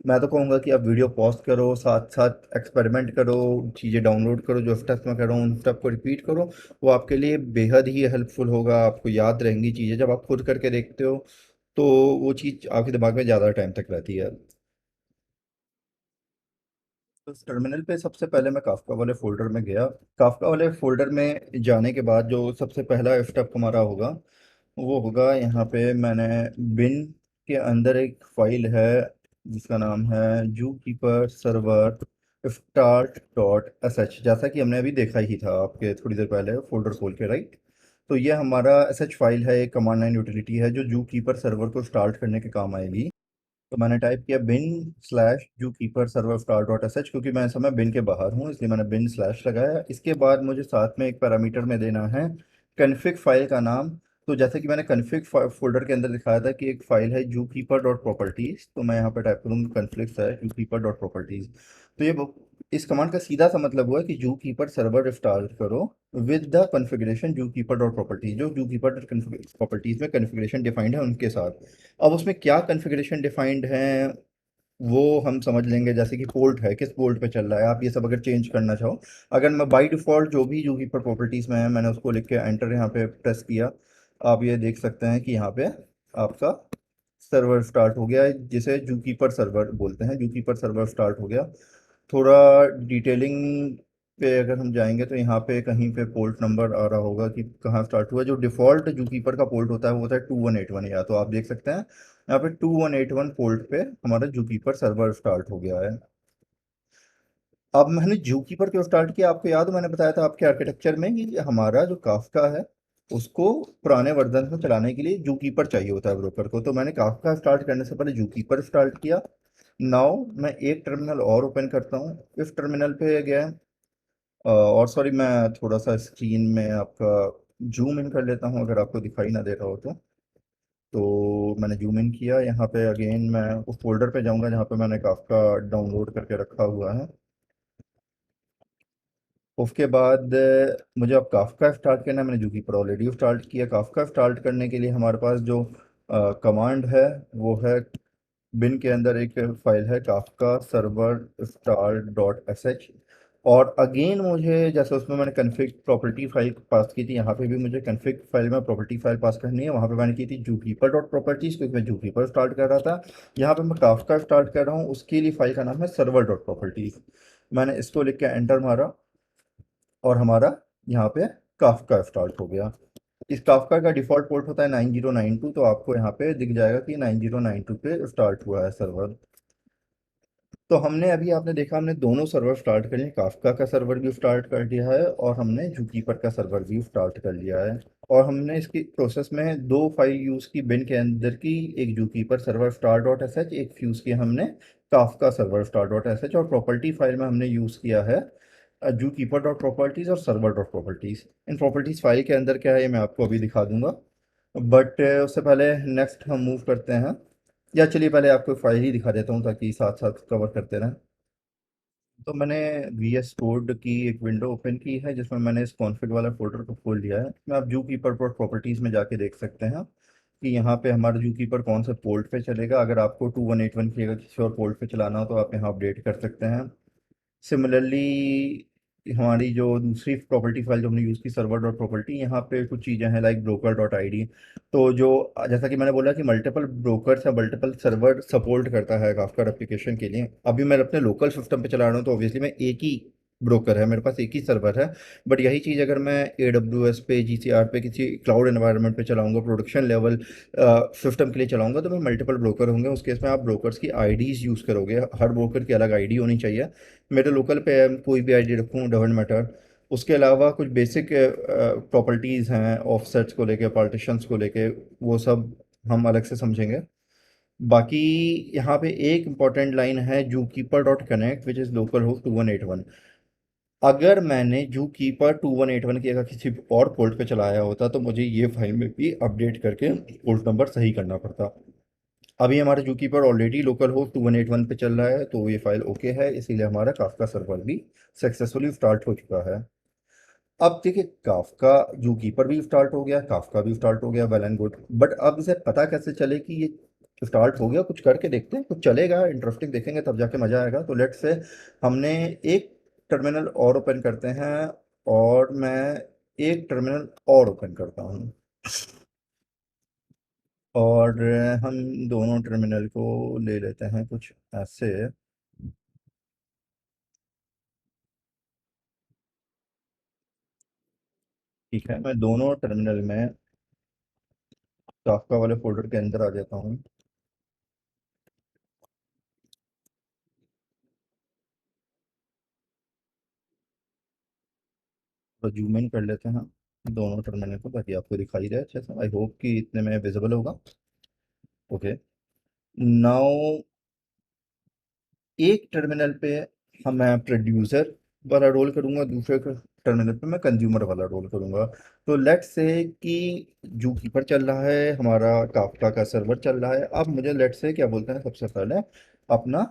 मैं तो कहूँगा कि आप वीडियो पॉज करो, साथ साथ एक्सपेरिमेंट करो, चीज़ें डाउनलोड करो, जो स्टेप्स मैं कर रहा हूँ उन स्टेप को रिपीट करो। वो आपके लिए बेहद ही हेल्पफुल होगा, आपको याद रहेंगी चीज़ें। जब आप खुद करके देखते हो तो वो चीज़ आपके दिमाग में ज़्यादा टाइम तक रहती है। तो इस टर्मिनल पे सबसे पहले मैं काफका वाले फोल्डर में गया। काफका वाले फोल्डर में जाने के बाद जो सबसे पहला स्टेप हमारा होगा वो होगा, यहाँ पे मैंने बिन के अंदर एक फाइल है जिसका नाम है जू keeper server start dot S H, जैसा कि हमने अभी देखा ही था आपके थोड़ी देर पहले फोल्डर खोल के, राइट। तो ये हमारा एस एच फाइल है, एक कमांड लाइन यूटिलिटी है जो जू कीपर सर्वर को स्टार्ट करने के काम आएगी। तो मैंने टाइप किया बिन स्लैश जू keeper server star dot S H, क्योंकि मैं इस समय बिन के बाहर हूँ इसलिए मैंने बिन स्लैश लगाया। इसके बाद मुझे साथ में एक पैरामीटर में देना है कन्फिग फाइल का नाम। तो जैसे कि मैंने कन्फिग फोल्डर के अंदर दिखाया था कि एक फाइल है जू कीपर डॉट प्रॉपर्टीज, तो मैं यहाँ पे टाइप करूँगा कन्फ्लिक्ट स्लैश जू कीपर डॉट प्रॉपर्टीज। तो इस कमांड का सीधा सा मतलब हुआ है कि जू कीपर सर्वर स्टार्ट करो विद द कॉन्फ़िगरेशन जू कीपर डॉट प्रॉपर्टीज, जो जू कीपर प्रॉपर्टीज में कॉन्फ़िगरेशन डिफाइंड है उनके साथ। अब उसमें क्या कॉन्फ़िगरेशन डिफाइंड है वो हम समझ लेंगे, जैसे कि पोर्ट है, किस पोर्ट पे चल रहा है, आप ये सब अगर चेंज करना चाहो। अगर मैं बाय डिफ़ॉल्ट जो भी जू कीपर प्रॉपर्टीज़ में है मैंने उसको लिख के एंटर यहाँ पे प्रेस किया, आप ये देख सकते हैं कि यहाँ पे आपका सर्वर स्टार्ट हो गया है, जिसे जू कीपर सर्वर बोलते हैं। जू कीपर सर्वर स्टार्ट हो गया। थोड़ा डिटेलिंग पे अगर हम जाएंगे तो यहाँ पे कहीं पे पोर्ट नंबर आ रहा होगा कि कहाँ स्टार्ट हुआ। जो डिफ़ॉल्ट जूकीपर का पोर्ट होता है वो होता है 2181, या तो आप देख सकते हैं यहाँ पे 2181 पोर्ट पे हमारा जूकीपर सर्वर स्टार्ट हो गया है। अब मैंने जूकीपर क्यों स्टार्ट किया, आपको याद है मैंने बताया था आपके आर्किटेक्चर में कि हमारा जो काफका है उसको पुराने वर्जन में चलाने के लिए जूकीपर चाहिए होता है ब्रोकर को। तो मैंने काफका स्टार्ट करने से पहले जूकीपर स्टार्ट किया। नाउ मैं एक टर्मिनल और ओपन करता हूँ। इस टर्मिनल पे गया और सॉरी, मैं थोड़ा सा स्क्रीन में आपका जूम इन कर लेता हूँ अगर आपको दिखाई ना दे रहा हो तो मैंने जूम इन किया। यहाँ पे अगेन मैं उस फोल्डर पे जाऊँगा जहाँ पे मैंने काफका डाउनलोड करके रखा हुआ है। उसके बाद मुझे अब काफका स्टार्ट करना है। मैंने जूकी पर ऑलरेडी स्टार्ट किया। काफका स्टार्ट करने के लिए हमारे पास जो कमांड है वो है, बिन के अंदर एक फाइल है Kafka server star dot S H. और अगेन मुझे जैसे उसमें मैंने कन्फिग प्रॉपर्टी फाइल पास की थी, यहाँ पे भी मुझे कन्फिग फाइल में प्रॉपर्टी फाइल पास करनी है। वहाँ पे मैंने की थी जूकीपर डॉट प्रॉपर्टीज, क्योंकि मैं जूकीपर स्टार्ट कर रहा था। यहाँ पे मैं काफका स्टार्ट कर रहा हूँ, उसके लिए फाइल का नाम है सर्वर डॉट प्रॉपर्टीज। मैंने इसको लिख के एंटर मारा और हमारा यहाँ पे काफका स्टार्ट हो गया। इस काफका का डिफ़ॉल्ट पोर्ट होता है 9092, तो आपको यहाँ पे दिख जाएगा कि 9092 पे स्टार्ट हुआ है सर्वर। तो हमने अभी आपने देखा हमने दोनों सर्वर स्टार्ट कर लिए, काफका का सर्वर भी स्टार्ट कर दिया है और हमने जूकीपर का सर्वर भी स्टार्ट कर लिया है। और हमने इसकी प्रोसेस में दो फाइल यूज़ की बिन के अंदर की, एक ZooKeeper server star dot S H, एक फ्यूज़ की हमने Kafka server star dot S H. और प्रॉपर्टी फाइल में हमने यूज़ किया है जूकीपर डॉट प्रॉपर्टीज़ और सर्वर डॉट प्रॉपर्टीज़। इन प्रॉपर्टीज़ फाइल के अंदर क्या है ये मैं आपको अभी दिखा दूंगा, बट उससे पहले नेक्स्ट हम मूव करते हैं। या चलिए पहले आपको फाइल ही दिखा देता हूँ ताकि साथ साथ कवर करते रहें। तो मैंने वी एस कोड की एक विंडो ओपन की है जिसमें मैंने इस कॉन्फ़िग वाला फोल्डर को खोल लिया है। मैं आप जू कीपर पर प्रॉपर्टीज़ में जाके देख सकते हैं कि यहाँ पे हमारा जू कीपर कौन सा पोर्ट पे चलेगा। अगर आपको 2181 की अगर किसी और पोर्ट पे चलाना हो तो आप यहाँ अपडेट कर सकते हैं। सिमिलरली हमारी जो दूसरी प्रॉपर्टी फाइल जो हमने यूज़ की सर्वर डॉट प्रॉपर्टी, यहाँ पे कुछ चीज़ें हैं like broker dot I D. तो जो जैसा कि मैंने बोला कि मल्टीपल ब्रोकर्स या मल्टीपल सर्वर सपोर्ट करता है काफका एप्लीकेशन के लिए। अभी मैं अपने लोकल सिस्टम पे चला रहा हूँ तो ऑब्वियसली मैं एक ही ब्रोकर है, मेरे पास एक ही सर्वर है। बट यही चीज़ अगर मैं ए डब्ल्यू एस पे, जी सी आर पे, किसी क्लाउड एनवायरनमेंट पे चलाऊंगा, प्रोडक्शन लेवल सिस्टम के लिए चलाऊंगा, तो मैं मल्टीपल ब्रोकर होंगे। उस केस में आप ब्रोकर्स की आईडीज़ यूज़ करोगे, हर ब्रोकर की अलग आईडी होनी चाहिए। मेरे लोकल पे कोई भी आईडी रखूँ डजेंट मैटर। उसके अलावा कुछ बेसिक प्रॉपर्टीज़ हैं ऑफसेट्स को लेके, पार्टीशंस को लेके, वो सब हम अलग से समझेंगे। बाकी यहाँ पे एक इम्पॉर्टेंट लाइन है, जू keeper dot connect which is local host 2181। अगर मैंने जू कीपर 2181 की अगर किसी और पोर्ट पे चलाया होता तो मुझे ये फाइल में भी अपडेट करके पोर्ट नंबर सही करना पड़ता। अभी हमारा जू कीपर ऑलरेडी लोकल होस्ट 2181 पे चल रहा है, तो ये फाइल ओके है, इसीलिए हमारा काफका सर्वर भी सक्सेसफुली स्टार्ट हो चुका है। अब देखिए, काफका जू कीपर भी स्टार्ट हो गया, काफका भी स्टार्ट हो गया, वेल एंड गुड। बट अब इसे पता कैसे चले कि ये स्टार्ट हो गया? कुछ करके देखते हैं, कुछ चलेगा इंटरेस्टिंग, देखेंगे तब जाके मजा आएगा। तो लेट्स से हमने एक टर्मिनल और ओपन करते हैं, और मैं एक टर्मिनल और ओपन करता हूँ, और हम दोनों टर्मिनल को ले लेते हैं कुछ ऐसे। ठीक है, मैं दोनों टर्मिनल में काफका वाले फोल्डर के अंदर आ जाता हूँ। तो जूम इन कर लेते हैं दोनों टर्मिनल को, ताकि आपको दिखाई दे अच्छे से। आई होप कि इतने में विजिबल होगा। ओके, नाउ एक टर्मिनल पे मैं प्रोड्यूसर वाला रोल करूंगा, दूसरे टर्मिनल पे मैं कंज्यूमर वाला रोल करूंगा। तो लेट्स से कि जू कीपर चल रहा है, हमारा काफका का सर्वर चल रहा है। अब मुझे लेट्स से क्या बोलते हैं, सबसे पहले अपना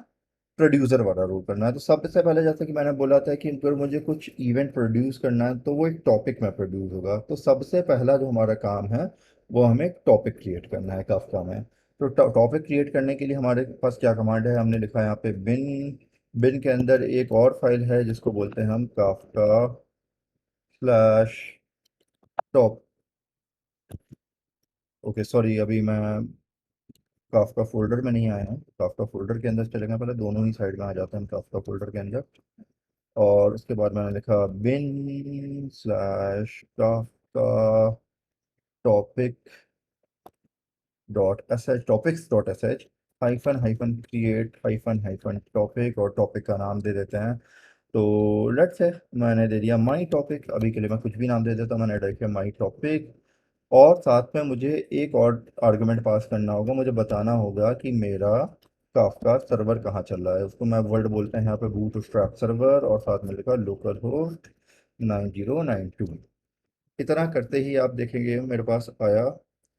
प्रोड्यूसर वाला रोल करना है। तो सबसे पहले, जैसे कि मैंने बोला था कि अगर मुझे कुछ इवेंट प्रोड्यूस करना है तो वो एक टॉपिक में प्रोड्यूस होगा। तो सबसे पहला जो हमारा काम है वो हमें एक टॉपिक क्रिएट करना है काफका में। तो टॉपिक क्रिएट करने के लिए हमारे पास क्या कमांड है, हमने लिखा है यहाँ पे बिन। बिन के अंदर एक और फाइल है जिसको बोलते हैं हम Kafka slash top. Okay sorry, अभी मैं काफका फोल्डर में नहीं आया हूँ। काफका फोल्डर के अंदर चलेंगे, पहले दोनों ही साइड में आ जाते हैं हम काफका फोल्डर के अंदर। और उसके बाद मैंने लिखा bin slash Kafka topic dot S H, topics dot S H, hyphen hyphen create hyphen hyphen topic, और टॉपिक का नाम दे देते हैं। तो लेट्स से मैंने दे दिया माई टॉपिक। अभी के लिए मैं कुछ भी नाम दे देता हूँ, मैंने डाल किया माई टॉपिक। और साथ में मुझे एक और आर्गुमेंट पास करना होगा, मुझे बताना होगा कि मेरा काफका सर्वर कहाँ चल रहा है। उसको मैं वर्ल्ड बोलते हैं यहाँ पे, बूट स्ट्रैप सर्वर, और साथ में लिखा लोकल होस्ट 9092। इतना करते ही आप देखेंगे मेरे पास आया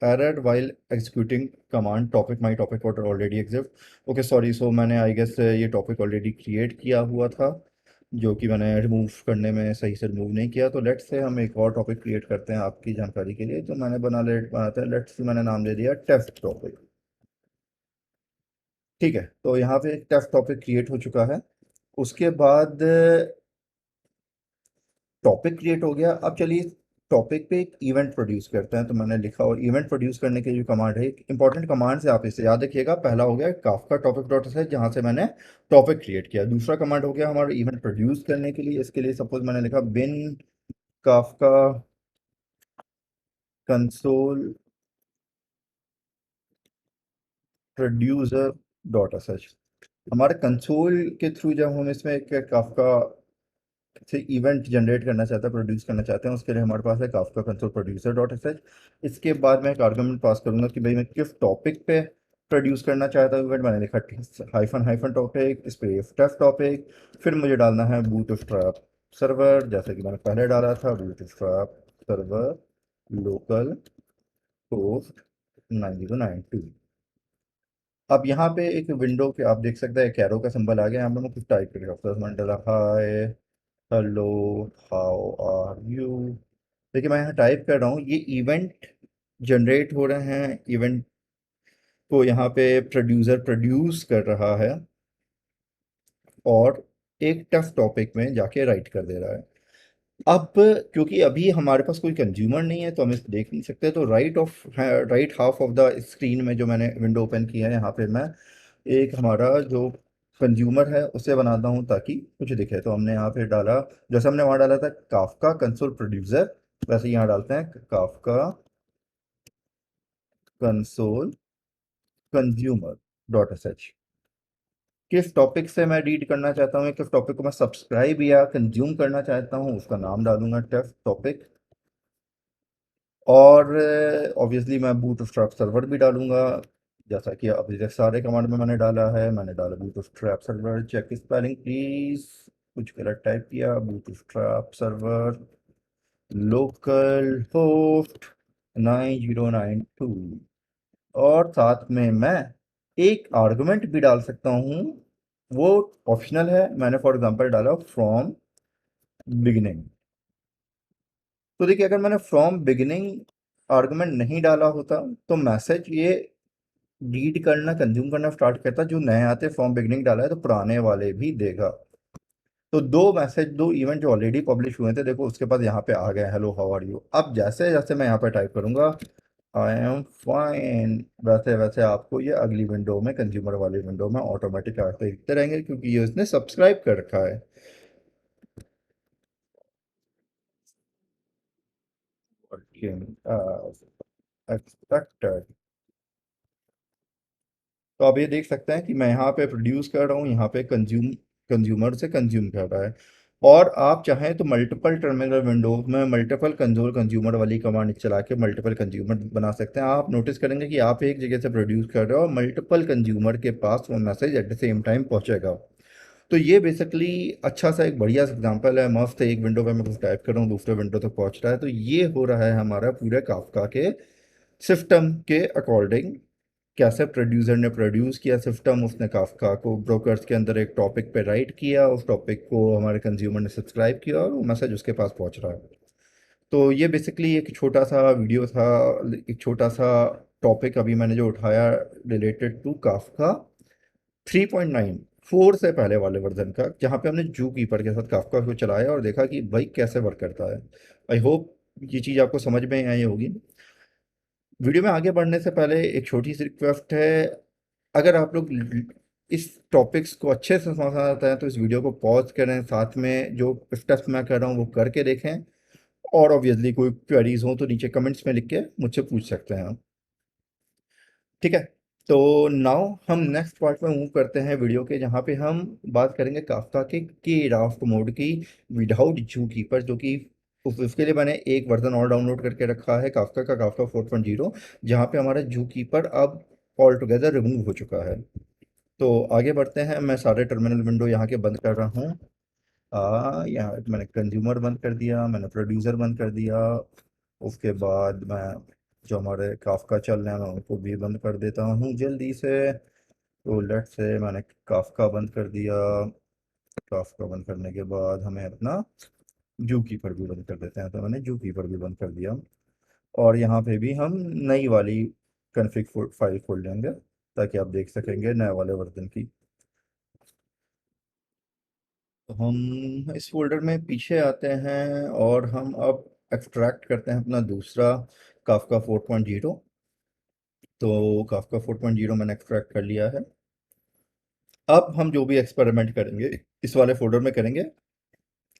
error while executing command topic my topic already exist. Okay sorry, so मैंने आई गेस ये टॉपिक ऑलरेडी क्रिएट किया हुआ था, जो कि मैंने रिमूव करने में सही से रिमूव नहीं किया। तो लेट्स से हम एक और टॉपिक क्रिएट करते हैं आपकी जानकारी के लिए। तो मैंने बनाते हैं, लेट्स से मैंने नाम दे दिया टेस्ट टॉपिक। ठीक है, तो यहाँ पे एक टेस्ट टॉपिक क्रिएट हो चुका है। उसके बाद टॉपिक क्रिएट हो गया। अब चलिए टॉपिक पे एक इवेंट प्रोड्यूस करते हैं। तो मैंने लिखा, और इवेंट प्रोड्यूस करने के जो कमांड है, इंपॉर्टेंट कमांड है, आप इसे याद रखिएगा। पहला हो गया काफका टॉपिक डॉट से, जहाँ से मैंने टॉपिक क्रिएट किया। दूसरा कमांड हो गया हमारा इवेंट प्रोड्यूस करने के लिए। इसके लिए सपोज मैंने लिखा bin Kafka console producer dot S. हमारे कंसोल के थ्रू जब हम इसमें एक काफका से इवेंट जनरेट करना चाहते हैं, प्रोड्यूस करना चाहते हैं, उसके लिए हमारे पास है Kafka console producer dot S H. इसके बाद मैं एक आर्गुमेंट पास करूंगा कि भाई मैं किस टॉपिक पे प्रोड्यूस करना चाहता हूँ इवेंट। मैंने लिखा हाइफन हाइफन टॉपिक, इस पे टेस्ट टॉपिक। फिर मुझे डालना है बूट स्ट्रैप सर्वर, जैसे कि मैंने पहले डाला था, boot strap server local host 9092। अब यहाँ पे एक विंडो के आप देख सकते हैं, कैरो का सिंबल आ गया। यहाँ पे मैं कुछ टाइप कर सकता हूँ, मैंने डाला hi hello how are you. देखिए मैं यहाँ टाइप कर रहा हूँ, ये इवेंट जनरेट हो रहे हैं, इवेंट को यहाँ पे प्रोड्यूसर प्रोड्यूस कर रहा है, और एक टफ टॉपिक में जाके राइट कर दे रहा है। अब क्योंकि अभी हमारे पास कोई कंज्यूमर नहीं है, तो हम इसे देख नहीं सकते। तो right half of the screen में जो मैंने विंडो ओपन किया है, यहाँ पे मैं एक हमारा जो कंज्यूमर है उसे बनाता हूँ ताकि कुछ दिखे। तो हमने यहाँ पे डाला, जैसे हमने वहाँ डाला था काफका कंसोल प्रोड्यूसर, वैसे यहाँ डालते हैं Kafka console consumer dot S H. किस टॉपिक से मैं रीड करना चाहता हूँ, किस टॉपिक को मैं सब्सक्राइब या कंज्यूम करना चाहता हूँ, उसका नाम डालूंगा टेस्ट टॉपिक। और ऑब्वियसली मैं बूट स्ट्रैप सर्वर भी डालूंगा, जैसा कि अभी तक सारे कमांड में मैंने डाला है, मैंने डाला bootstrap server, check spelling please, कुछ गलत टाइप किया, bootstrap server local host 9092, और साथ में मैं एक आर्गुमेंट भी डाल सकता हूँ, वो ऑप्शनल है। मैंने फॉर एग्जांपल डाला फ्रॉम बिगिनिंग। तो देखिए, अगर मैंने फ्रॉम बिगिनिंग आर्गुमेंट नहीं डाला होता तो मैसेज ये रीड करना, कंज्यूम करना स्टार्ट करता, जो नए आते फ्रॉम बिगिनिंग डाला है तो पुराने वाले भी देगा। तो दो मैसेज, दो इवेंट जो ऑलरेडी पब्लिश हुए थे, देखो उसके बाद यहाँ पे आ गए हेलो हाउ आर यू। अब जैसे जैसे मैं यहाँ पे टाइप करूंगा आई एम फाइन, वैसे वैसे आपको ये अगली विंडो में, कंज्यूमर वाली विंडो में ऑटोमेटिक आते दिखते रहेंगे, क्योंकि ये उसने सब्सक्राइब कर रखा है। एक्सपेक्टेड। तो आप ये देख सकते हैं कि मैं यहाँ पे प्रोड्यूस कर रहा हूँ, यहाँ पे कंज्यूमर से कंज्यूम कर रहा है। और आप चाहें तो मल्टीपल टर्मिनल विंडोज में मल्टीपल कंसोल कंज्यूमर वाली कमांड चला के मल्टीपल कंज्यूमर बना सकते हैं। आप नोटिस करेंगे कि आप एक जगह से प्रोड्यूस कर रहे हो और मल्टीपल कंज्यूमर के पास वो message at the same time पहुंचेगा। तो ये बेसिकली अच्छा सा एक बढ़िया एग्जांपल है, मस्त है। एक विंडो पे मैं कुछ टाइप कर रहा हूँ, दूसरे विंडो तक पहुंच रहा है। तो ये हो रहा है हमारा पूरे काफका के सिस्टम के अकॉर्डिंग। कैसे प्रोड्यूसर ने प्रोड्यूस किया सिस्टम, उसने काफका को ब्रोकर्स के अंदर एक टॉपिक पे राइट किया, उस टॉपिक को हमारे कंज्यूमर ने सब्सक्राइब किया और वो मैसेज उसके पास पहुंच रहा है। तो ये बेसिकली एक छोटा सा वीडियो था, एक छोटा सा टॉपिक अभी मैंने जो उठाया रिलेटेड टू काफका 3.9, 4 से पहले वाले वर्जन का, जहाँ पे हमने जू कीपर के साथ काफका को चलाया और देखा कि भाई कैसे वर्क करता है। आई होप ये चीज़ आपको समझ में आई होगी। वीडियो में आगे बढ़ने से पहले एक छोटी सी रिक्वेस्ट है, अगर आप लोग इस टॉपिक्स को अच्छे से समझना चाहते हैं तो इस वीडियो को पॉज करें, साथ में जो स्टेप्स मैं कर रहा हूँ वो करके देखें। और ऑब्वियसली कोई क्वेरीज हो तो नीचे कमेंट्स में लिख के मुझसे पूछ सकते हैं। ठीक है। तो नाउ हम नेक्स्ट पार्ट में मूव करते हैं वीडियो के, जहाँ पे हम बात करेंगे काफ्का के राफ्ट मोड की विदाउट जू कीपर, जो कि उसके लिए मैंने एक वर्जन और डाउनलोड करके रखा है काफ्का का, काफ्का 4.0, जहाँ पे हमारा जू कीपर अब ऑल टुगेदर रिमूव हो चुका है। तो आगे बढ़ते हैं। मैं सारे टर्मिनल विंडो यहाँ के बंद कर रहा हूँ। यहाँ मैंने कंज्यूमर बंद कर दिया, मैंने प्रोड्यूसर बंद कर दिया। उसके बाद मैं जो हमारे काफका चल रहे हैं मैं उनको भी बंद कर देता हूँ जल्दी से। तो लेट से मैंने काफका बंद कर दिया। काफका बंद करने के बाद हमें अपना जू कीपर भी बंद कर देते हैं, तो मैंने जू कीपर भी बंद कर दिया। और यहाँ पे भी हम नई वाली कन्फिग फाइल खोल लेंगे ताकि आप देख सकेंगे नए वाले वर्जन की। तो हम इस फोल्डर में पीछे आते हैं और हम अब एक्सट्रैक्ट करते हैं अपना दूसरा काफका 4.0। तो काफका 4.0 मैंने एक्सट्रैक्ट कर लिया है। अब हम जो भी एक्सपेरिमेंट करेंगे इस वाले फोल्डर में करेंगे।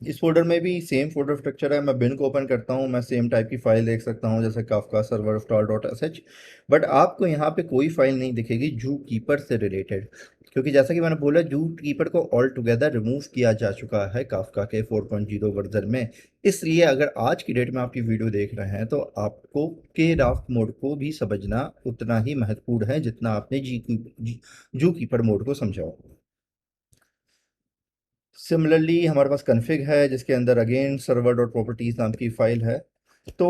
इस फोल्डर में भी सेम फोल्डर स्ट्रक्चर है। मैं बिन को ओपन करता हूँ, मैं सेम टाइप की फाइल देख सकता हूँ जैसे Kafka server star dot S H. But आपको यहाँ पे कोई फाइल नहीं दिखेगी जू कीपर से रिलेटेड, क्योंकि जैसा कि मैंने बोला जू कीपर को ऑल टुगेदर रिमूव किया जा चुका है काफका के 4.0 वर्जन में। इसलिए अगर आज की डेट में आप ये वीडियो देख रहे हैं तो आपको के राफ्ट मोड को भी समझना उतना ही महत्वपूर्ण है जितना आपने जू कीपर मोड को समझा हो। सिमिलरली हमारे पास कन्फिग है जिसके अंदर अगेन सर्वर डॉट प्रॉपर्टीज नाम की फाइल है। तो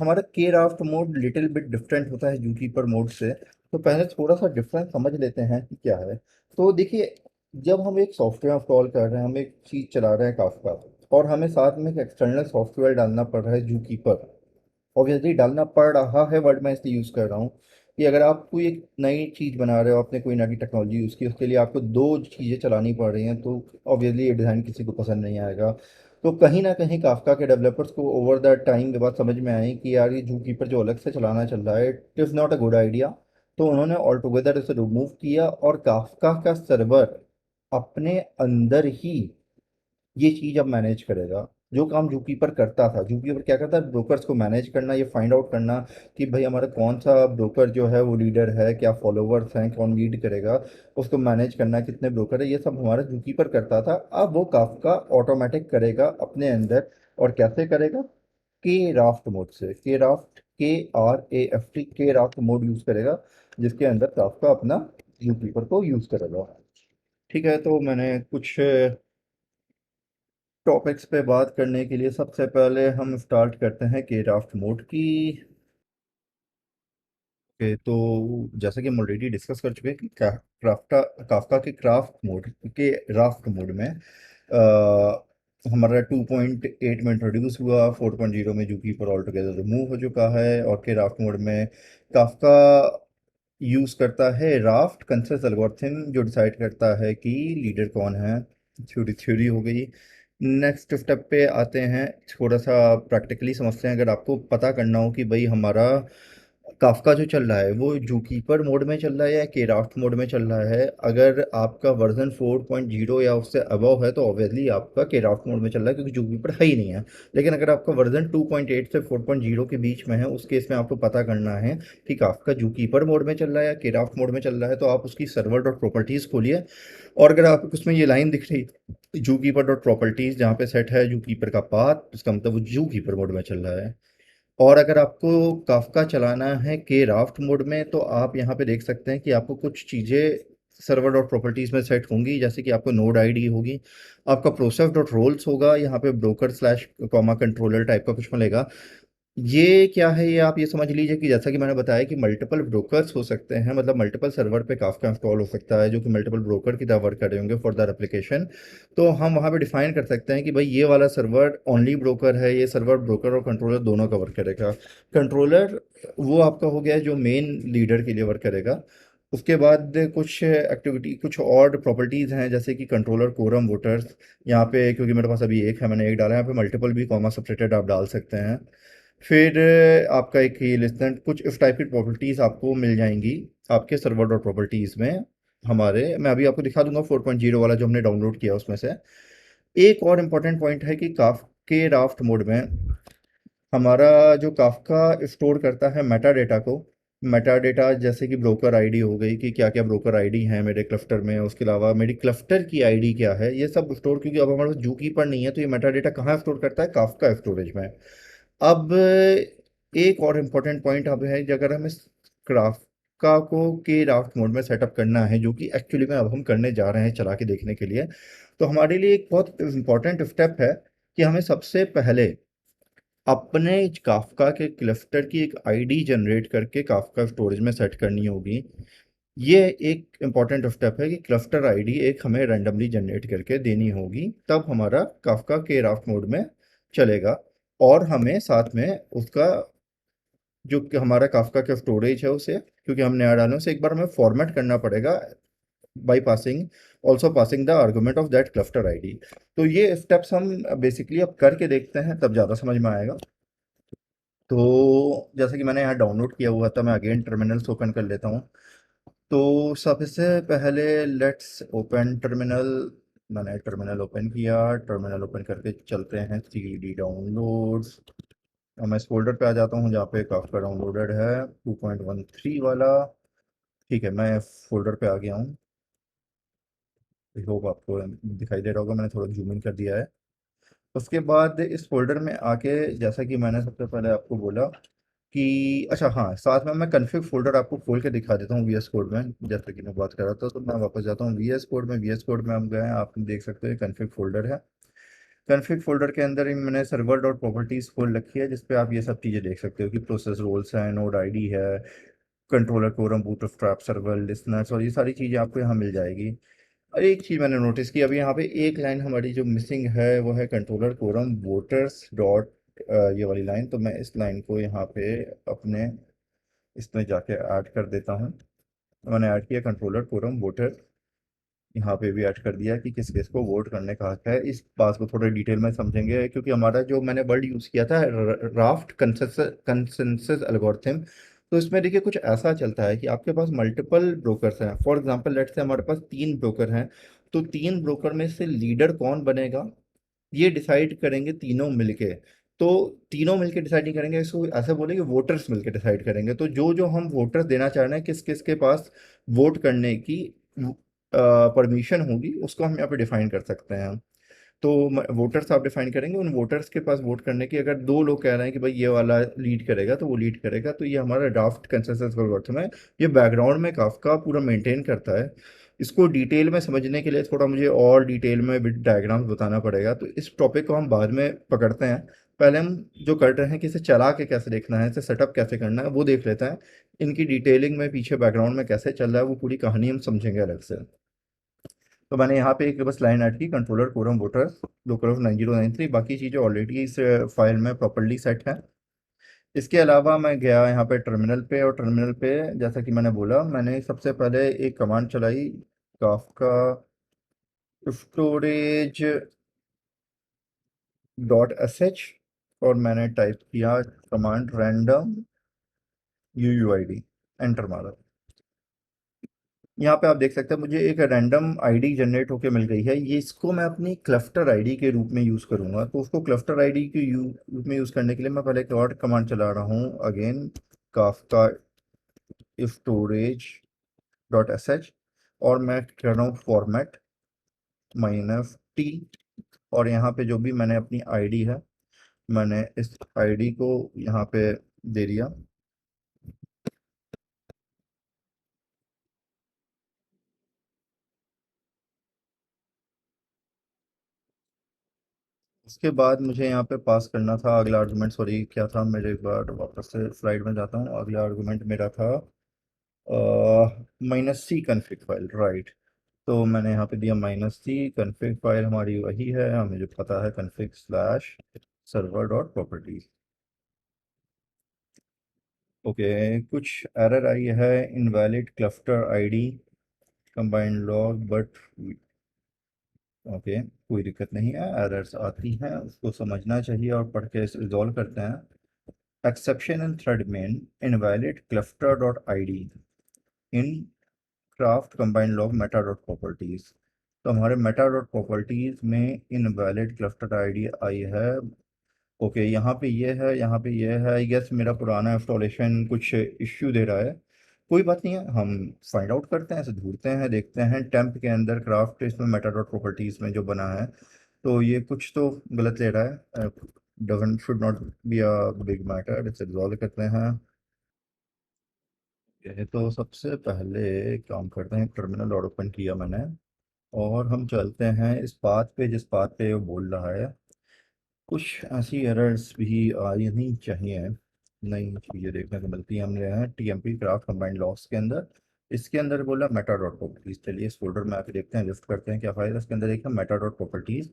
हमारा के raft mode little bit different होता है जूकीपर मोड से। तो पहले थोड़ा सा डिफरेंस समझ लेते हैं कि क्या है। तो देखिए, जब हम एक सॉफ्टवेयर इंस्टॉल कर रहे हैं, हम एक चीज़ चला रहे हैं काफका, और हमें साथ में एक एक्सटर्नल सॉफ्टवेयर डालना पड़ रहा है जूकीपर। ऑब्वियसली डालना पड़ रहा है वर्ड मैं इसलिए यूज़ कर रहा हूँ कि अगर आप कोई एक नई चीज़ बना रहे हो, आपने कोई नई टेक्नोलॉजी यूज़ की, उसके लिए आपको दो चीज़ें चलानी पड़ रही हैं, तो ऑब्वियसली ये डिज़ाइन किसी को पसंद नहीं आएगा। तो कहीं ना कहीं काफका के डेवलपर्स को ओवर द टाइम के बाद समझ में आई कि यार ये जू कीपर जो अलग से चलाना चल रहा है it is not a good idea. तो उन्होंने ऑल टुगेदर इसे रिमूव किया और काफका का सर्वर अपने अंदर ही ये चीज़ अब मैनेज करेगा। जो काम जूकीपर करता था, जूकीपर क्या करता है, ब्रोकर्स को मैनेज करना, ये फाइंड आउट करना कि भाई हमारा कौन सा ब्रोकर जो है वो लीडर है, क्या फॉलोवर्स हैं, कौन लीड करेगा, उसको मैनेज करना, कितने ब्रोकर है, ये सब हमारा जूकीपर करता था। अब वो काफका ऑटोमेटिक करेगा अपने अंदर। और कैसे करेगा, के राफ्ट मोड से। के राफ्ट KRAFT के राफ्ट मोड यूज़ करेगा, जिसके अंदर काफका अपना यूकीपर को यूज़ करेगा। ठीक है, तो मैंने कुछ टॉपिक्स पे बात करने के लिए सबसे पहले हम स्टार्ट करते हैं के राफ्ट मोड की। तो जैसा कि हम ऑलरेडी डिस्कस कर चुके हैं कि क्राफ्टा काफका के क्राफ्ट मोड के राफ्ट मोड में हमारा 2.8 में इंट्रोड्यूस हुआ, 4.0 में जूकीपर ऑल टुगेदर रिमूव हो चुका है, और के राफ्ट मोड में काफका यूज़ करता है राफ्ट कंसेंसस एल्गोरिथम, जो डिसाइड करता है कि लीडर कौन है। थ्योरी थ्योरी हो गई। नेक्स्ट स्टेप पे आते हैं, थोड़ा सा प्रैक्टिकली समझते हैं। अगर आपको पता करना हो कि भाई हमारा काफका जो चल रहा है वो जूकीपर मोड में चल रहा है या केराफ्ट मोड में चल रहा है, अगर आपका वर्जन 4.0 या उससे अबव है तो ऑब्वियसली आपका केराफ्ट मोड में चल रहा है, क्योंकि जूकीपर है ही नहीं है। लेकिन अगर आपका वर्जन 2.8 से 4.0 के बीच में है, उस केस में आपको पता करना है कि काफका जूकीपर मोड में चल रहा है या केराफ्ट मोड में चल रहा है, तो आप उसकी सर्वर डॉट प्रॉपर्टीज़ खोलिए, और अगर आपको उसमें ये लाइन दिख रही जूकीपर डॉट प्रॉपर्टीज़ जहाँ पे सेट है जूकीपर का पाथ, इसका मतलब वो जूकीपर मोड में चल रहा है। और अगर आपको काफका चलाना है के राफ्ट मोड में, तो आप यहाँ पे देख सकते हैं कि आपको कुछ चीज़ें सर्वर डॉट प्रॉपर्टीज़ में सेट होंगी, जैसे कि आपको नोड आईडी होगी, आपका प्रोसेस डॉट रोल्स होगा, यहाँ पे broker slash comma controller type का कुछ मिलेगा। ये क्या है, ये आप ये समझ लीजिए कि जैसा कि मैंने बताया कि मल्टीपल ब्रोकर्स हो सकते हैं, मतलब मल्टीपल सर्वर पे काफका इंस्टॉल हो सकता है जो कि मल्टीपल ब्रोकर की तरह वर्क कर रहे होंगे फॉर दैट एप्लीकेशन। तो हम वहाँ पे डिफाइन कर सकते हैं कि भाई ये वाला सर्वर ओनली ब्रोकर है, ये सर्वर ब्रोकर और कंट्रोलर दोनों का वर्क करेगा। कंट्रोलर वो आपका हो गया जो मेन लीडर के लिए वर्क करेगा। उसके बाद कुछ एक्टिविटी, कुछ और प्रॉपर्टीज़ हैं, जैसे कि कंट्रोलर कोरम वोटर्स। यहाँ पे क्योंकि मेरे पास अभी एक है, मैंने एक डाला है, यहाँ पे मल्टीपल भी कॉमा सेपरेटेड आप डाल सकते हैं। फिर आपका एक ही लिस्ट, कुछ इस टाइप की प्रॉपर्टीज़ आपको मिल जाएंगी आपके सर्वर डॉट प्रॉपर्टीज़ में। हमारे मैं अभी आपको दिखा दूंगा 4.0 वाला जो हमने डाउनलोड किया उसमें से। एक और इम्पॉर्टेंट पॉइंट है कि के राफ्ट मोड में हमारा जो काफका स्टोर करता है मेटा डेटा को, मेटा डेटा जैसे कि ब्रोकर आईडी हो गई, कि क्या क्या ब्रोकर आईडी है मेरे क्लस्टर में, उसके अलावा मेरी क्लस्टर की आईडी क्या है, ये सब स्टोर, क्योंकि अब हमारे पास जूकीपर नहीं है तो ये मेटा डेटा कहाँ स्टोर करता है, काफका स्टोरेज में। अब एक और इम्पोर्टेंट पॉइंट अब है कि अगर हमें क्राफ्का को के राफ्ट मोड में सेटअप करना है, जो कि एक्चुअली में अब हम करने जा रहे हैं चला के देखने के लिए, तो हमारे लिए एक बहुत इम्पोर्टेंट स्टेप है कि हमें सबसे पहले अपने काफका के क्लस्टर की एक आईडी जनरेट करके काफका स्टोरेज में सेट करनी होगी। ये एक इम्पॉर्टेंट स्टेप है कि क्लस्टर आईडी एक हमें रैंडमली जनरेट करके देनी होगी, तब हमारा काफका के राफ्ट मोड में चलेगा। और हमें साथ में उसका जो कि हमारा काफका का स्टोरेज है उसे, क्योंकि हम नया डालें, उसे एक बार हमें फॉर्मेट करना पड़ेगा by passing, also passing the argument of that cluster ID. तो ये स्टेप्स हम बेसिकली अब करके देखते हैं, तब ज़्यादा समझ में आएगा। तो जैसे कि मैंने यहाँ डाउनलोड किया हुआ था, मैं अगेन टर्मिनल्स ओपन कर लेता हूँ। तो सबसे पहले लेट्स ओपन टर्मिनल। मैंने टर्मिनल ओपन किया, टर्मिनल ओपन करके चलते हैं CD डाउनलोड्स। मैं इस फोल्डर पे आ जाता हूँ जहाँ पे काफका डाउनलोडेड है, 2.13 वाला। ठीक है, मैं फोल्डर पे आ गया हूँ। आई होप आपको दिखाई दे रहा होगा, मैंने थोड़ा जूम इन कर दिया है। उसके बाद इस फोल्डर में आके, जैसा कि मैंने सबसे पहले आपको बोला कि अच्छा हाँ, साथ में मैं कन्फिग फोल्डर आपको खोल के दिखा देता हूँ VS कोड में, जैसा कि मैं बात कर रहा था। तो मैं वापस जाता हूँ VS कोड में, VS कोड में हम गए हैं, आप देख सकते हैं कन्फिग फोल्डर है। कन्फिग फोल्डर के अंदर ही मैंने सर्वर डॉट प्रॉपर्टीज़ खोल रखी है, जिसपे आप ये सब चीज़ें देख सकते हो कि प्रोसेस रोल्स है, नोड आईडी है, controller quorum bootstrap server listeners, और ये सारी चीज़ें आपको यहाँ मिल जाएगी। और एक चीज़ मैंने नोटिस की, अभी यहाँ पे एक लाइन हमारी जो मिसिंग है वो है कंट्रोलर कोरम वोटर्स डॉट, ये वाली लाइन। तो मैं इस लाइन को यहाँ पे अपने इसमें जाके ऐड कर देता हूँ। मैंने ऐड किया कंट्रोलर कोरम वोटर, यहाँ पे भी ऐड कर दिया कि किस केस को वोट करने का हक है। इस बात को थोड़ा डिटेल में समझेंगे, क्योंकि हमारा जो मैंने वर्ड यूज़ किया था राफ्ट कंसेंसस एल्गोरिथम, तो इसमें देखिए कुछ ऐसा चलता है कि आपके पास मल्टीपल ब्रोकर्स हैं। फॉर एग्जांपल लेट्स से हमारे पास 3 ब्रोकर हैं, तो 3 ब्रोकर में से लीडर कौन बनेगा ये डिसाइड करेंगे तीनों मिलके। तो तीनों मिलके डिसाइड नहीं करेंगे, इसको ऐसे बोलेंगे वोटर्स मिलके डिसाइड करेंगे। तो जो जो हम वोटर्स देना चाह रहे हैं, किस किस के पास वोट करने की परमिशन होगी, उसको हम यहाँ पे डिफाइन कर सकते हैं। तो वोटर्स आप डिफाइन करेंगे, उन वोटर्स के पास वोट करने की, अगर दो लोग कह रहे हैं कि भाई ये वाला लीड करेगा तो वो लीड करेगा, तो ये हमारा ड्राफ्ट कंसेंसस एल्गोरिथम है। ये बैकग्राउंड में काफका पूरा मेंटेन करता है। इसको डिटेल में समझने के लिए थोड़ा मुझे और डिटेल में विद डायग्राम्स बताना पड़ेगा, तो इस टॉपिक को हम बाद में पकड़ते हैं। पहले हम जो कर रहे हैं कि इसे चला के कैसे देखना है, इसे सेटअप कैसे करना है, वो देख लेते हैं। इनकी डिटेलिंग में पीछे बैकग्राउंड में कैसे चल रहा है वो पूरी कहानी हम समझेंगे अलग से। तो मैंने यहाँ पे एक बस लाइन ऐड की, controller quorum voters local of 9093, बाकी चीज़ें ऑलरेडी इस फाइल में प्रॉपर्ली सेट है। इसके अलावा मैं गया यहाँ पे टर्मिनल पे, और टर्मिनल पे जैसा कि मैंने बोला, मैंने सबसे पहले एक कमांड चलाई, Kafka storage dot S H, और मैंने टाइप किया command random you you I D, enter मारा। यहाँ पे आप देख सकते हैं मुझे एक रैंडम आईडी जनरेट होके मिल गई है। ये इसको मैं अपनी क्लस्टर आईडी के रूप में यूज़ करूँगा, तो उसको क्लस्टर आईडी के रूप में यूज़ करने के लिए मैं पहले एक और कमांड चला रहा हूँ, again Kafka storage dot S H, और मैं कर रहा हूँ फॉर्मेट -t, और यहाँ पे जो भी मैंने अपनी आईडी है, मैंने इस आईडी को यहाँ पे दे दिया। उसके बाद मुझे यहाँ पे पास करना था अगला आर्गुमेंट, सॉरी क्या था मेरे, एक बार वापस से स्लाइड में जाता हूँ। अगला आर्गुमेंट मेरा था -c कन्फिग फाइल, राइट। तो मैंने यहाँ पे दिया -c कन्फिग फाइल, हमारी वही है, हमें जो पता है, config slash server dot properties. Okay, कुछ एरर आई है, invalid cluster ID combined log but, okay कोई दिक्कत नहीं है, एरर्स आती हैं उसको समझना चाहिए और पढ़ के रिजॉल्व करते हैं। Exception in thread main invalid cluster dot I D in craft combined log Meta dot properties. तो हमारे मेटा डॉट प्रॉपर्टीज में इनवैलिड क्लस्टर आईडी आई है। ओके, यहाँ पे ये है, यहाँ पे ये है, आई गेस मेरा पुराना इंस्टॉलेशन कुछ इश्यू दे रहा है। कोई बात नहीं है, हम फाइंड आउट करते हैं, ऐसे ढूंढते हैं, देखते हैं टेम्प के अंदर क्राफ्ट इसमें मेटा डॉट प्रॉपर्टीज में जो बना है, तो ये कुछ तो गलत ले रहा है। Doesn't should not be a big matter, इसे रिजॉल्व करते हैं। ये तो सबसे पहले काम करते हैं, टर्मिनल और ओपन किया मैंने, और हम चलते हैं इस बात पे जिस बात पे वो बोल रहा है। कुछ ऐसी एरर्स भी नहीं चाहिए, नई चीज़ें देखने को मिलती हैं। हमने हैं टीएमपी क्राफ्ट कंबाइंड लॉग्स के अंदर, इसके अंदर बोला मेटा डॉट प्रॉपर्टीज। चलिए इस फोल्डर में आके देखते हैं, लिस्ट करते हैं क्या फाइल है इसके अंदर। एक है मेटा डॉट प्रॉपर्टीज,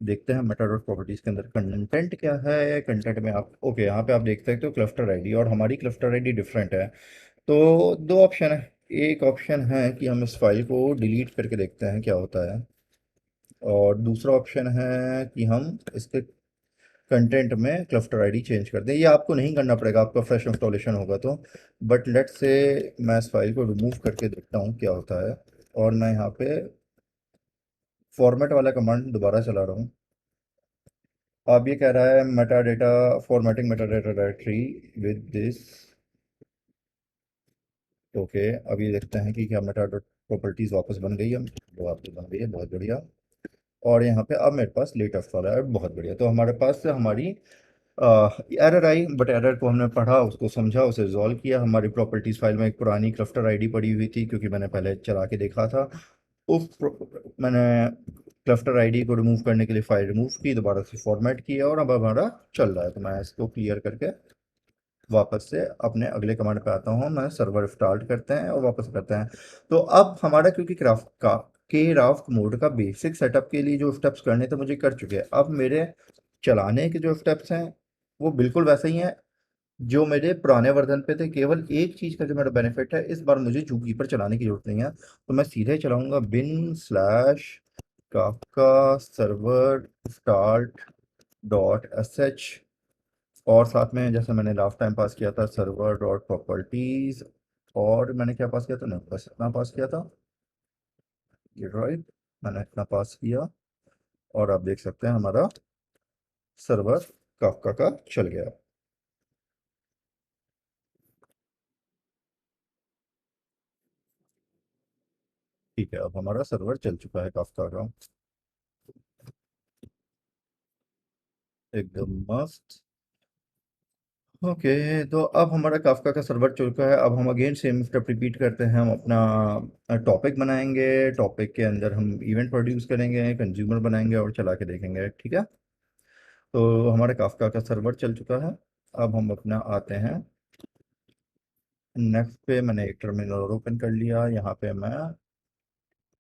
देखते हैं मेटा डॉट प्रॉपर्टीज के अंदर कंटेंट क्या है। कंटेंट में आप, ओके, यहाँ पे आप देख सकते हो क्लस्टर आईडी, और हमारी क्लस्टर आईडी डिफरेंट है। तो दो ऑप्शन है, एक ऑप्शन है कि हम इस फाइल को डिलीट करके देखते हैं क्या होता है, और दूसरा ऑप्शन है कि हम इसके कंटेंट में क्लस्टर आईडी चेंज कर दें। ये आपको नहीं करना पड़ेगा, आपका फ्रेश इंस्टॉलेशन होगा तो। बट लेट से मैं इस फाइल को रिमूव करके देखता हूँ क्या होता है, और मैं यहाँ पे फॉर्मेट वाला कमांड दोबारा चला रहा हूँ। अब ये कह रहा है Meta data, formatting Meta data directory with this. Okay, अब ये देखते हैं कि क्या मेटा प्रॉपर्टीज वापस बन गई है, वो वापस बन गई है, बहुत बढ़िया। और यहाँ पे अब मेरे पास लेटेस्ट वाला है, बहुत बढ़िया। तो हमारे पास हमारी एरर आई, बट एरर को हमने पढ़ा, उसको समझा, उसे रिजॉल्व किया। हमारी प्रॉपर्टीज फाइल में एक पुरानी क्लस्टर आईडी पड़ी हुई थी, क्योंकि मैंने पहले चला के देखा था। मैंने क्लस्टर आईडी को रिमूव करने के लिए फाइल रिमूव की, दोबारा से फॉर्मेट किया, और अब हमारा चल रहा है। तो मैं इसको क्लियर करके वापस से अपने अगले कमांड पे आता हूँ, मैं सर्वर स्टार्ट करते हैं और वापस करते हैं। तो अब हमारा, क्योंकि क्राफ्ट का के राफ्ट मोड का बेसिक सेटअप के लिए जो स्टेप्स करने थे मुझे कर चुके हैं, अब मेरे चलाने के जो स्टेप्स हैं वो बिल्कुल वैसे ही हैं जो मेरे पुराने वर्जन पे थे। केवल एक चीज़ का जो मेरा बेनिफिट है, इस बार मुझे जूकीपर चलाने की जरूरत नहीं है, तो मैं सीधे चलाऊंगा bin slash Kafka server start dot S H, और साथ में जैसे मैंने लास्ट टाइम पास किया था सर्वर डॉट प्रॉपर्टीज, और मैंने क्या पास किया था, नहीं बस इतना पास किया था, ये ड्राइव मैंने इतना पास किया, और आप देख सकते हैं हमारा सर्वर काफका का चल गया। ठीक है, अब हमारा सर्वर चल चुका है काफका का। एकदम मस्त। ओके, तो अब हमारा काफका का सर्वर चुका है। अब हम अगेन सेम स्टेप रिपीट करते हैं। हम अपना टॉपिक बनाएंगे, टॉपिक के अंदर हम इवेंट प्रोड्यूस करेंगे, कंज्यूमर बनाएंगे और चला के देखेंगे, ठीक है। तो हमारा काफका का सर्वर चल चुका है। अब हम अपना आते हैं नेक्स्ट पे। मैंने एक टर्मिनल ओपन कर लिया। यहाँ पे मैं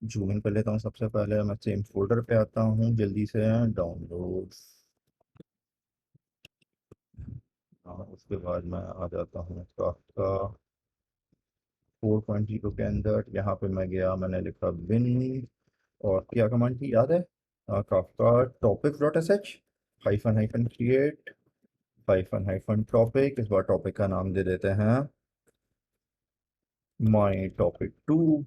जूम इन कर लेता हूँ। सबसे पहले मैं सेम फोल्डर पे आता हूँ जल्दी से, डाउनलोड। उसके बाद मैं आ जाता हूँ काफका 4.0 के अंदर। यहाँ पे मैं गया, मैंने लिखा बिन, और क्या कमांड थी याद है? Kafka topic dot S H hyphen hyphen create hyphen hyphen topic. इस बार टॉपिक का नाम दे देते हैं माई टॉपिक टू।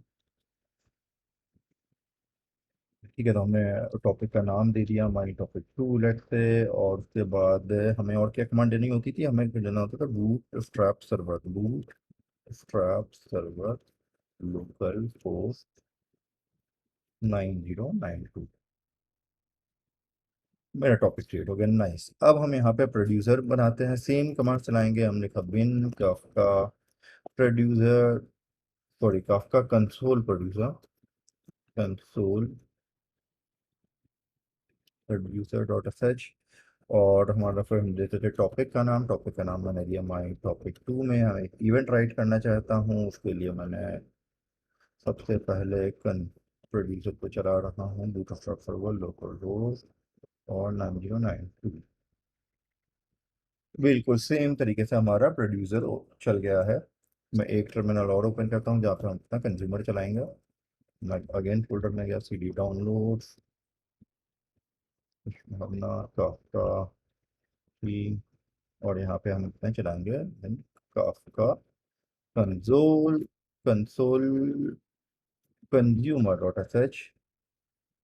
ठीक है, तो हमने टॉपिक का नाम दे दिया माई टॉपिक टू लेट से। और उसके बाद हमें और क्या कमांड देनी होती थी? हमें देना होता था boot strap server, boot strap server local host 9092। मेरा टॉपिक क्रिएट हो गया, नाइस। अब हम यहाँ पे प्रोड्यूसर बनाते हैं, सेम कमांड चलाएंगे। हम लिखा bin Kafka producer, sorry Kafka console producer, console producer dot S H. और हमारा फिर हम देते थे टॉपिक का नाम। टॉपिक का नाम मैंने दिया माई टॉपिक टू। में हम एक इवेंट राइट करना चाहता हूँ, उसके लिए मैंने सबसे पहले कन प्रोड्यूसर को चला रहा हूँ, बूटस्ट्रैप सर्वर लोकल होस्ट और 9092। बिल्कुल सेम तरीके से हमारा प्रोड्यूसर चल गया है। मैं एक टर्मिनल और ओपन करता हूँ जहाँ पे हम अपना कंज्यूमर चलाएंगे। मैं अगेन फोल्डर में गया, सी डी डाउनलोड, अपना काफका थ्री, और यहाँ पे हम अपना चलाएंगे Kafka console, console consumer dot S H.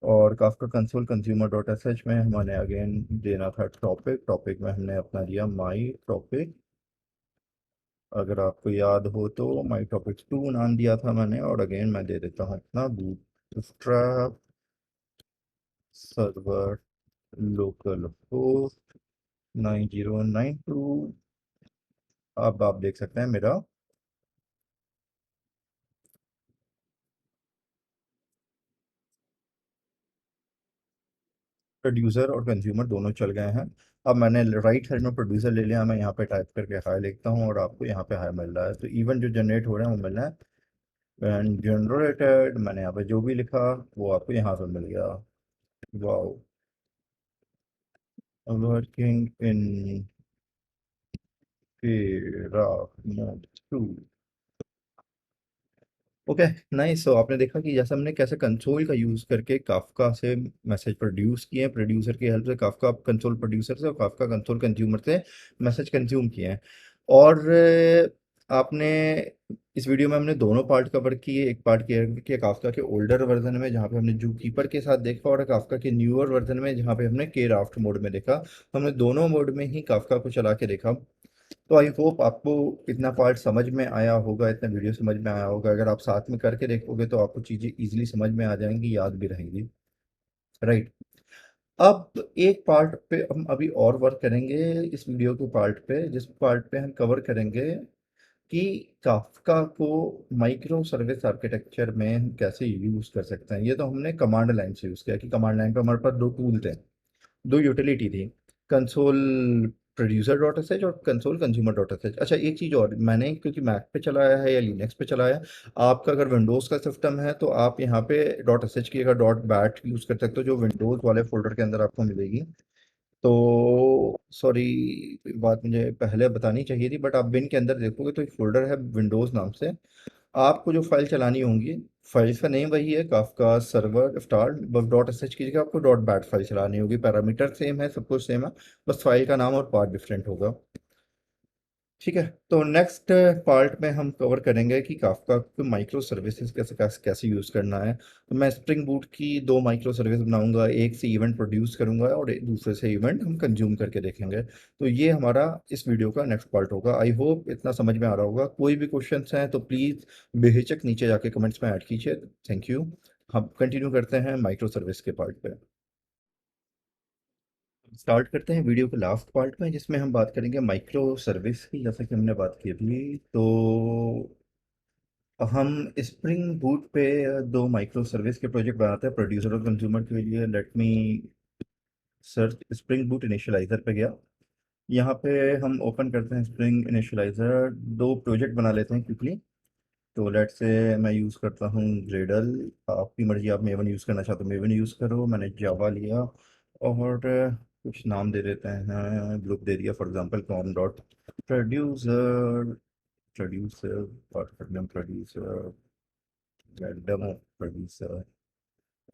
और Kafka console consumer dot S H में हमारे अगेन देना था टॉपिक। टॉपिक में हमने अपना दिया माई टॉपिक, अगर आपको याद हो तो माई टॉपिक टू नाम दिया था मैंने। और अगेन मैं दे देता हूँ अपना बूटस्ट्रैप सर्वर लोकल होस्ट 9092। अब आप देख सकते हैं मेरा प्रोड्यूसर और कंज्यूमर दोनों चल गए हैं। अब मैंने राइट साइड में प्रोड्यूसर ले लिया। मैं यहाँ पे टाइप करके हाई लिखता हूँ और आपको यहाँ पे हाई मिल रहा है। तो इवन जो जनरेट हो रहे हैं वो मिल रहा है। एंड जनरेटेड मैंने यहाँ पे जो भी लिखा वो आपको यहाँ पे मिल गया। Wow, working in mode two. Okay, nice. तो आपने देखा कि जैसे हमने कैसे कंसोल का यूज़ करके काफका से मैसेज प्रोड्यूस किए हैं, प्रोड्यूसर की हेल्प से काफका कंसोल प्रोड्यूसर से और काफका कंसोल कंज्यूमर से मैसेज कंज्यूम किए हैं। और आपने इस वीडियो में हमने दोनों पार्ट कवर किए। एक पार्ट किया काफका के ओल्डर वर्जन में जहाँ पे हमने जू कीपर के साथ देखा, और काफका के न्यूअर वर्जन में जहाँ पे हमने के राफ्ट मोड में देखा। तो हमने दोनों मोड में ही काफका को चला के देखा। तो आई होप आपको इतना पार्ट समझ में आया होगा, इतना वीडियो समझ में आया होगा। अगर आप साथ में करके देखोगे तो आपको चीज़ें इजीली समझ में आ जाएंगी, याद भी रहेंगी, राइट। अब एक पार्ट पे हम अभी और वर्क करेंगे इस वीडियो के पार्ट पे, जिस पार्ट पे हम कवर करेंगे कि काफका को माइक्रो सर्विस आर्किटेक्चर में हम कैसे यूज़ कर सकते हैं। ये तो हमने कमांड लाइन से यूज़ किया कि कमांड लाइन पे हमारे पास दो टूल थे, दो यूटिलिटी थी, console producer dot S H और console consumer dot S H. अच्छा, एक चीज़ और, मैंने क्योंकि मैक पे चलाया है या लिनक्स पे चलाया है, आपका अगर विंडोज़ का सिस्टम है तो आप यहाँ पे डॉट एस एच की जगह डॉट बैट यूज़ कर सकते हो, जो विंडोज़ वाले फोल्डर के अंदर आपको मिलेगी। तो सॉरी, बात मुझे पहले बतानी चाहिए थी, बट आप बिन के अंदर देखोगे तो एक फोल्डर है विंडोज़ नाम से। आपको जो फाइल चलानी होंगी, फाइल का नेम वही है काफका सर्वर स्टार्ट, बस डॉट एस एच की जगह आपको डॉट बैट फाइल चलानी होगी। पैरामीटर सेम है, सब कुछ सेम है, बस फाइल का नाम और पाथ डिफरेंट होगा। ठीक है, तो नेक्स्ट पार्ट में हम कवर करेंगे कि काफका को माइक्रो सर्विसेज कैसे कैसे कैसे यूज़ करना है। तो मैं स्प्रिंग बूट की दो माइक्रो सर्विस बनाऊंगा, एक से इवेंट प्रोड्यूस करूंगा और एक दूसरे से इवेंट हम कंज्यूम करके देखेंगे। तो ये हमारा इस वीडियो का नेक्स्ट पार्ट होगा। आई होप इतना समझ में आ रहा होगा। कोई भी क्वेश्चंस हैं तो प्लीज़ बेहिचक नीचे जाके कमेंट्स में ऐड कीजिए। Thank you. हम कंटिन्यू करते हैं माइक्रो सर्विस के पार्ट पे। स्टार्ट करते हैं वीडियो के लास्ट पार्ट में, जिसमें हम बात करेंगे माइक्रो सर्विस की। जैसा कि हमने बात की थी, तो हम स्प्रिंग बूट पे दो माइक्रो सर्विस के प्रोजेक्ट बनाते हैं प्रोड्यूसर और कंज्यूमर के लिए। Let me search spring boot initialiser पे गया। यहाँ पे हम ओपन करते हैं स्प्रिंग इनिशियलाइजर, दो प्रोजेक्ट बना लेते हैं क्विकली। तो लेट से मैं यूज़ करता हूँ ग्रेडल। आपकी मर्जी, आप मेवन यूज़ करना चाहते हो मेवन यूज़ करो। मैंने जावा लिया और कुछ नाम दे देते हैं, ग्रुप दे दिया, for example com dot producer. Producer और प्रोड्यूसर डेमो प्रोड्यूसर।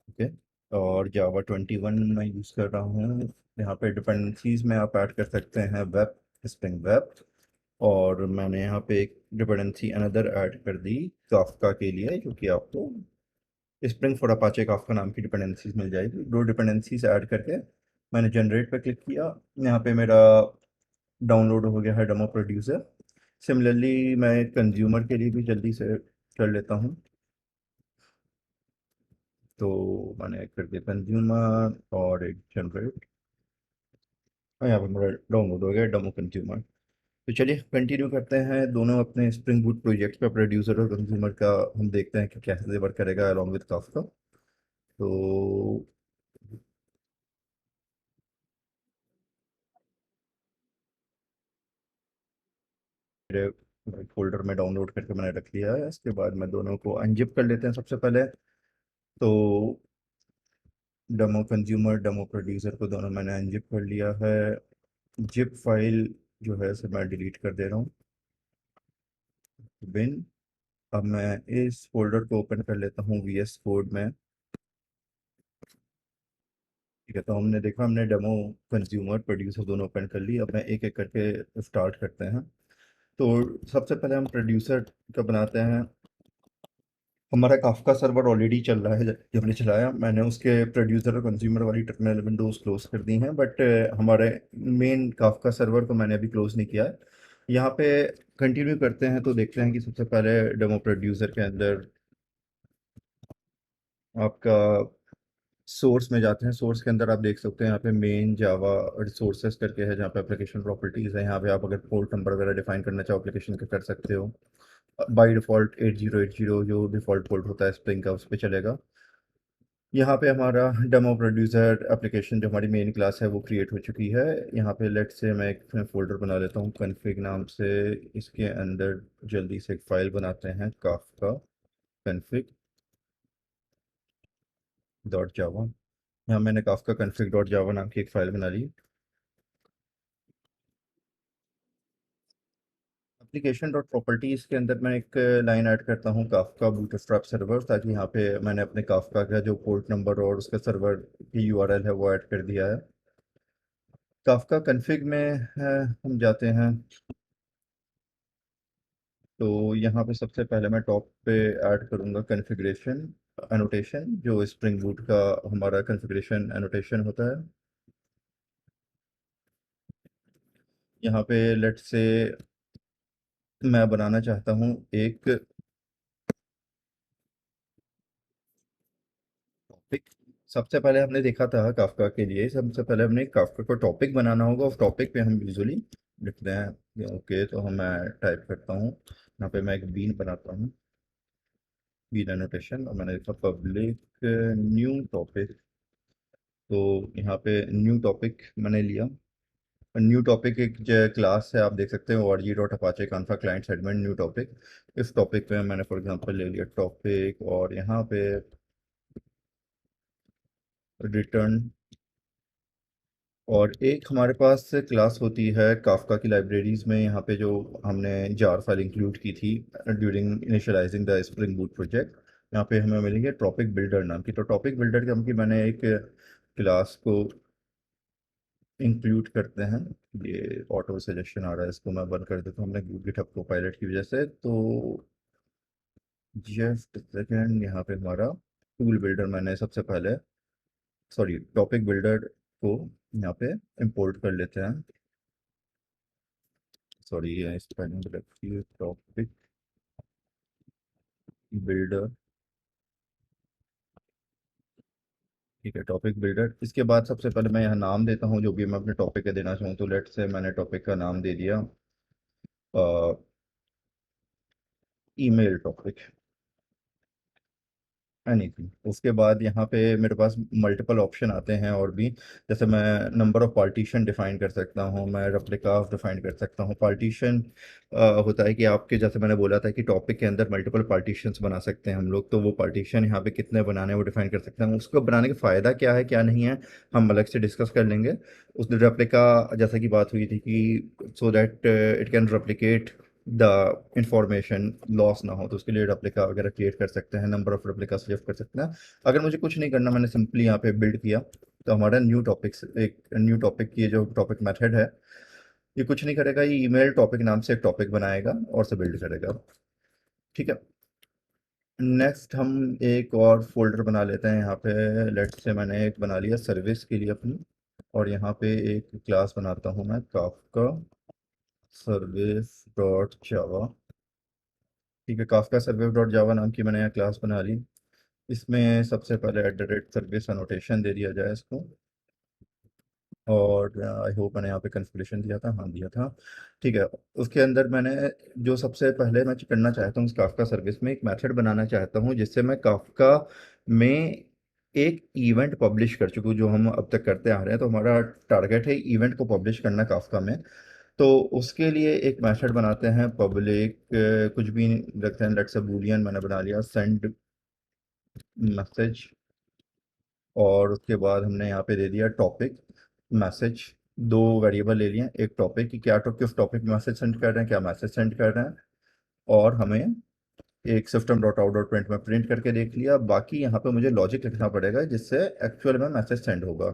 ओके। और जावा 21 मैं यूज़ कर रहा हूँ। यहाँ पे डिपेंडेंसीज में आप ऐड कर सकते हैं वेब, स्प्रिंग वेब। और मैंने यहाँ पे एक डिपेंडेंसी अनदर ऐड कर दी काफका के लिए, जो कि आपको स्प्रिंग फॉर अपाचे काफका नाम की डिपेंडेंसीज मिल जाएगी। दो डिपेंडेंसीज ऐड करके मैंने जनरेट पे क्लिक किया। यहाँ पे मेरा डाउनलोड हो गया है डेमो प्रोड्यूसर। सिमिलरली मैं कंज्यूमर के लिए भी जल्दी से कर लेता हूँ। तो मैंने कर दिया कंज्यूमर और एक जनरेट, और यहाँ पे मेरा डाउनलोड हो गया डेमो कंज्यूमर। तो चलिए कंटिन्यू करते हैं दोनों अपने स्प्रिंग बूट प्रोजेक्ट का, प्रोड्यूसर और कंज्यूमर का। हम देखते हैं कि कैसे वर्क करेगा अलॉन्ग विद काफका। तो मेरे फोल्डर में डाउनलोड करके मैंने रख लिया है। इसके बाद मैं दोनों को अनजिप कर लेते हैं सबसे पहले। तो डेमो कंज्यूमर, डेमो प्रोड्यूसर को दोनों मैंने अनजिप कर लिया है। जिप फाइल जो है इसे मैं डिलीट कर दे रहा हूँ, बिन। अब मैं इस फोल्डर को ओपन कर लेता हूँ वीएस कोड में। ठीक है, तो हमने देखा, हमने डेमो कंज्यूमर प्रोड्यूसर दोनों ओपन कर ली। अब मैं एक एक करके स्टार्ट करते हैं। तो सबसे पहले हम प्रोड्यूसर का बनाते हैं। हमारा काफका सर्वर ऑलरेडी चल रहा है। जब हमने चलाया, मैंने उसके प्रोड्यूसर और कंज्यूमर वाली टर्मिनल विंडोज क्लोज कर दी हैं, बट हमारे मेन काफका सर्वर को मैंने अभी क्लोज नहीं किया है। यहाँ पे कंटिन्यू करते हैं तो देखते हैं कि सबसे पहले डेमो प्रोड्यूसर के अंदर आपका सोर्स में जाते हैं। सोर्स के अंदर आप देख सकते हैं यहाँ पे मेन जावा रिसोर्सेज करके है, जहाँ पे एप्लीकेशन प्रॉपर्टीज है। यहाँ पे आप अगर पोर्ट नंबर वगैरह डिफाइन करना चाहो एप्लीकेशन का, कर सकते हो। बाय डिफ़ॉल्ट 8080 जो डिफ़ॉल्ट पोर्ट होता है स्प्रिंग का, उस पर चलेगा। यहाँ पे हमारा डेमो प्रोड्यूसर एप्लीकेशन जो हमारी मेन क्लास है वो क्रिएट हो चुकी है। यहाँ पे लेट से मैं एक फोल्डर बना लेता हूँ कन्फिग नाम से। इसके अंदर जल्दी से एक फाइल बनाते हैं, काफका कन्फिग डॉट जावा। यहाँ मैंने काफका कन्फिग डॉट जावा नाम की एक फ़ाइल बना ली। एप्लीकेशन डॉट प्रॉपर्टीज़ के अंदर मैं एक लाइन ऐड करता हूँ काफका बूटस्ट्रैप सर्वर, ताकि यहाँ पे मैंने अपने काफका का जो पोर्ट नंबर और उसका सर्वर की यूआरएल है वो ऐड कर दिया है। काफका कन्फिग में हम जाते हैं। तो यहाँ पे सबसे पहले मैं टॉप पे ऐड करूँगा कन्फिग्रेशन एनोटेशन, जो स्प्रिंग बूट का हमारा कन्फिग्रेशन एनोटेशन होता है। यहाँ पे लेट से मैं बनाना चाहता हूँ एक टॉपिक। सबसे पहले हमने देखा था काफका के लिए, सबसे पहले हमने काफका को टॉपिक बनाना होगा। उस टॉपिक पे हम यूजुअली लिखते हैं। ओके, तो हम मैं टाइप करता हूँ, यहाँ पे मैं एक बीन बनाता हूँ, बीन एनोटेशन। और मैंने लिखा पब्लिक न्यू टॉपिक। तो यहाँ पे न्यू टॉपिक मैंने लिया। न्यू टॉपिक एक क्लास है, आप देख सकते हैं, और जी डॉट अपाचे कानफा क्लाइंट सेगमेंट न्यू टॉपिक। इस टॉपिक पे मैंने फॉर एग्जांपल ले लिया टॉपिक, और यहाँ पे रिटर्न। और एक हमारे पास क्लास होती है काफका की लाइब्रेरीज में, यहाँ पे जो हमने जार फाइल इंक्लूड की थी during initialising the spring boot project. यहाँ पे हमें मिलेंगे टॉपिक बिल्डर नाम की। तो टॉपिक बिल्डर नाम की मैंने एक क्लास को इंक्लूड करते हैं। ये ऑटो सजेशन आ रहा है, इसको मैं बंद कर देता हूँ हमने गिटहब को पायलट की वजह से। तो जस्ट सेकेंड, यहाँ पे हमारा टूल बिल्डर मैंने सबसे पहले, सॉरी, टॉपिक बिल्डर को यहाँ पे इंपोर्ट कर लेते हैं। सॉरी, ये स्पेलिंग रखिए, टॉपिक बिल्डर ठीक है, टॉपिक बिल्डर। इसके बाद सबसे पहले मैं यहाँ नाम देता हूँ जो भी मैं अपने टॉपिक का देना चाहूँ। तो लेट से मैंने टॉपिक का नाम दे दिया ईमेल टॉपिक, एनीथिंग। उसके बाद यहाँ पे मेरे पास मल्टीपल ऑप्शन आते हैं और भी, जैसे मैं नंबर ऑफ पार्टीशन डिफाइन कर सकता हूँ, मैं रेप्लिका डिफाइन कर सकता हूँ। पार्टीशन होता है कि आपके, जैसे मैंने बोला था कि टॉपिक के अंदर मल्टीपल पार्टीशंस बना सकते हैं हम लोग, तो वो पार्टीशन यहाँ पे कितने बनाने हैं वो डिफाइन कर सकते हैं। उसको बनाने का फ़ायदा क्या है क्या नहीं है हम अलग से डिस्कस कर लेंगे। उस रेप्लिका जैसा कि बात हुई थी कि so that it can replicate the information loss ना हो, तो उसके लिए रेप्लिका वगैरह क्रिएट कर सकते हैं, नंबर ऑफ रेप्लिका सजेस्ट कर सकते हैं। अगर मुझे कुछ नहीं करना, मैंने सिंपली यहाँ पे बिल्ड किया, तो हमारा न्यू टॉपिक, एक न्यू टॉपिक, ये जो टॉपिक मेथड है ये कुछ नहीं करेगा, ये ईमेल टॉपिक नाम से एक टॉपिक बनाएगा और से बिल्ड करेगा। ठीक है, नेक्स्ट हम एक और फोल्डर बना लेते हैं यहाँ पे। लेट से मैंने एक बना लिया सर्विस के लिए अपनी, और यहाँ पे एक क्लास बनाता हूँ मैं, काफका सर्विस डॉट जावा। ठीक है, काफका सर्विस डॉट जावा नाम की मैंने यहाँ क्लास बना ली। इसमें सबसे पहले @सर्विस अनोटेशन दे दिया जाए इसको, और आई होप मैंने यहाँ पे कन्फिग्रेशन दिया था, हाँ दिया था। ठीक है, उसके अंदर मैंने जो सबसे पहले मैं करना चाहता हूँ उस काफका सर्विस में एक मेथड बनाना चाहता हूँ जिससे मैं काफका में एक इवेंट पब्लिश कर चुकूँ, जो हम अब तक करते आ रहे हैं। तो हमारा टारगेट है इवेंट को पब्लिश करना काफका में। तो उसके लिए एक मेथड बनाते हैं पब्लिक, कुछ भी रखते हैं, लेट्स से बूलियन मैंने बना लिया, सेंड मैसेज। और उसके बाद हमने यहाँ पे दे दिया टॉपिक मैसेज। दो वेरिएबल ले लिए, एक टॉपिक कि क्या किस टॉपिक में मैसेज सेंड कर रहे हैं, क्या मैसेज सेंड कर रहे हैं, और हमें एक system dot out dot print में प्रिंट करके देख लिया। बाकी यहाँ पे मुझे लॉजिक लिखना पड़ेगा जिससे एक्चुअल में मैसेज सेंड होगा।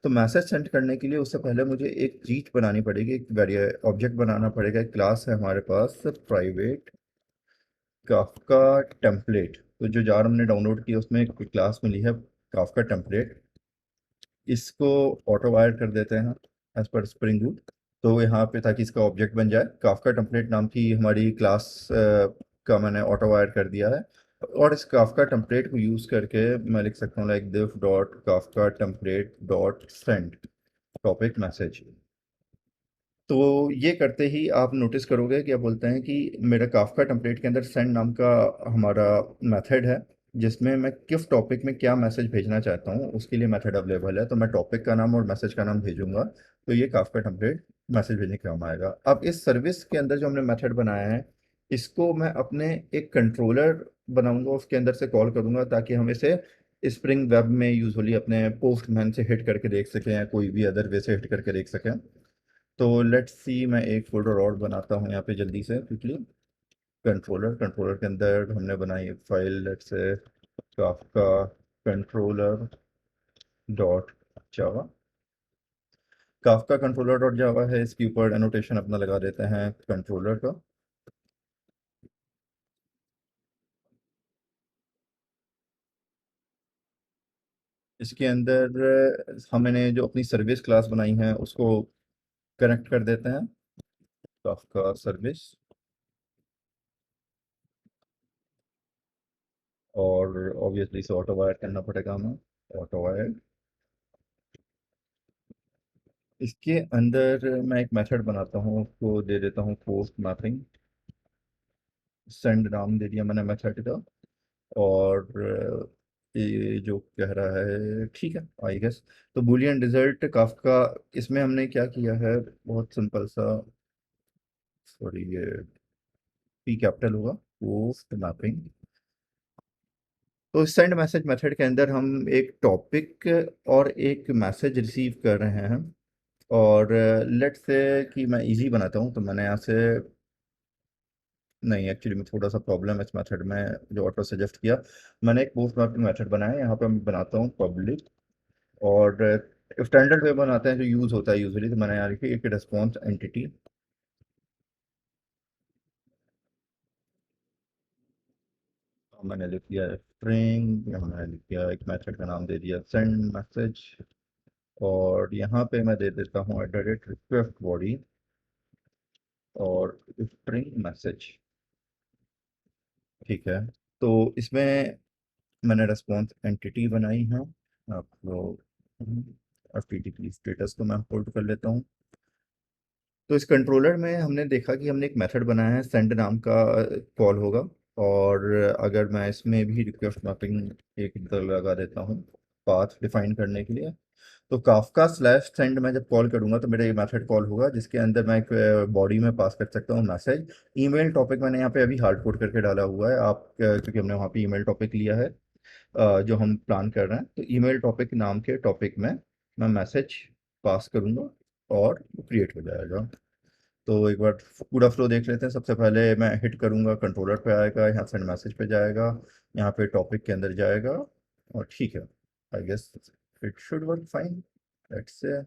तो मैसेज सेंड करने के लिए उससे पहले मुझे एक चीज बनानी पड़ेगी, एक ऑब्जेक्ट बनाना पड़ेगा। एक क्लास है हमारे पास प्राइवेट काफका टेम्पलेट। तो जो जार हमने डाउनलोड किया उसमें एक क्लास मिली है काफका टेम्पलेट, इसको ऑटो वायर कर देते हैं एज पर स्प्रिंग बूट। तो यहाँ पे ताकि इसका ऑब्जेक्ट बन जाए, काफका टेम्पलेट नाम की हमारी क्लास का मैंने ऑटो वायर कर दिया है। और इस काफका टेम्पलेट को यूज़ करके मैं लिख सकता हूँ like this dot Kafka template dot send topic message. तो ये करते ही आप नोटिस करोगे, क्या बोलते हैं कि मेरा काफका टेम्पलेट के अंदर सेंड नाम का हमारा मेथड है, जिसमें मैं किस टॉपिक में क्या मैसेज भेजना चाहता हूँ उसके लिए मेथड अवेलेबल है। तो मैं टॉपिक का नाम और मैसेज का नाम भेजूंगा, तो ये काफका टेम्पलेट मैसेज भेजने के काम आएगा। अब इस सर्विस के अंदर जो हमने मेथड बनाया है, इसको मैं अपने एक कंट्रोलर बनाऊंगा, उसके अंदर से कॉल करूंगा, ताकि हम इसे स्प्रिंग वेब में यूजुअली अपने पोस्टमैन से हिट करके देख सकें या कोई भी अदर वे से हिट करके देख सकें। तो लेट्स सी, मैं एक फोल्डर और बनाता हूँ यहाँ पे जल्दी से क्विकली। कंट्रोलर के अंदर हमने बनाई एक file, let's say Kafka controller dot Java. Kafka controller dot जावा है, इसके ऊपर एनोटेशन अपना लगा देते हैं कंट्रोलर का। इसके अंदर हमने जो अपनी सर्विस क्लास बनाई है उसको कनेक्ट कर देते हैं, काफका सर्विस। और ऑब्वियसली इसे ऑटो वायर करना पड़ेगा हमें, ऑटो वायर। इसके अंदर मैं एक मेथड बनाता हूँ, उसको दे देता हूँ पोस्ट मैपिंग, सेंड नाम दे दिया मैंने मेथड का। और ये जो कह रहा है ठीक है आई गेस। तो बूलियन रिजल्ट काफका, इसमें हमने क्या किया है, बहुत सिंपल सा, सॉरी ये पी कैपिटल होगा, पोस्ट मैपिंग। तो सेंड मैसेज मेथड के अंदर हम एक टॉपिक और एक मैसेज रिसीव कर रहे हैं। और लेट्स से कि मैं इजी बनाता हूँ, तो मैंने यहाँ से, नहीं एक्चुअली में थोड़ा सा प्रॉब्लम है इस मेथड में जो ऑटो सजेस्ट किया। मैंने एक पोस्ट मैपिंग मेथड बनाया है, यहाँ पे मैं बनाता हूँ पब्लिक। और स्टैंडर्ड वे बनाते हैं जो यूज़ होता है यूजुअली, तो मैंने यहाँ लिखी एक रिस्पॉन्स एंटिटी। मैंने लिख दिया स्ट्रिंग, मैंने लिख दिया एक मेथड का नाम दे दिया सेंड मैसेज। और यहाँ पे मैं दे देता हूँ रिक्वेस्ट बॉडी और स्ट्रिंग मैसेज। ठीक है, तो इसमें मैंने रिस्पॉन्स एंटिटी बनाई है, आपको HTTP स्टेटस को मैं होल्ड कर लेता हूँ। तो इस कंट्रोलर में हमने देखा कि हमने एक मेथड बनाया है, सेंड नाम का कॉल होगा। और अगर मैं इसमें भी रिक्वेस्ट मैपिंग एक लगा देता हूँ पाथ डिफाइन करने के लिए, तो काफका स्लैश सेंड मैं जब कॉल करूंगा तो मेरा ये मेथड कॉल होगा, जिसके अंदर मैं एक बॉडी में पास कर सकता हूँ मैसेज। ईमेल टॉपिक मैंने यहाँ पे अभी हार्ड कोड करके डाला हुआ है, आप क्योंकि हमने वहाँ पे ईमेल टॉपिक लिया है जो हम प्लान कर रहे हैं, तो ईमेल टॉपिक नाम के टॉपिक में मैं मैसेज पास करूंगा और क्रिएट हो जाएगा। तो एक बार पूरा फ्लो देख लेते हैं। सबसे पहले मैं हिट करूंगा, कंट्रोलर पे आएगा, यहाँ सेंड मैसेज पे जाएगा, यहाँ पे टॉपिक के अंदर जाएगा, और ठीक है, I guess it should work fine. Let's say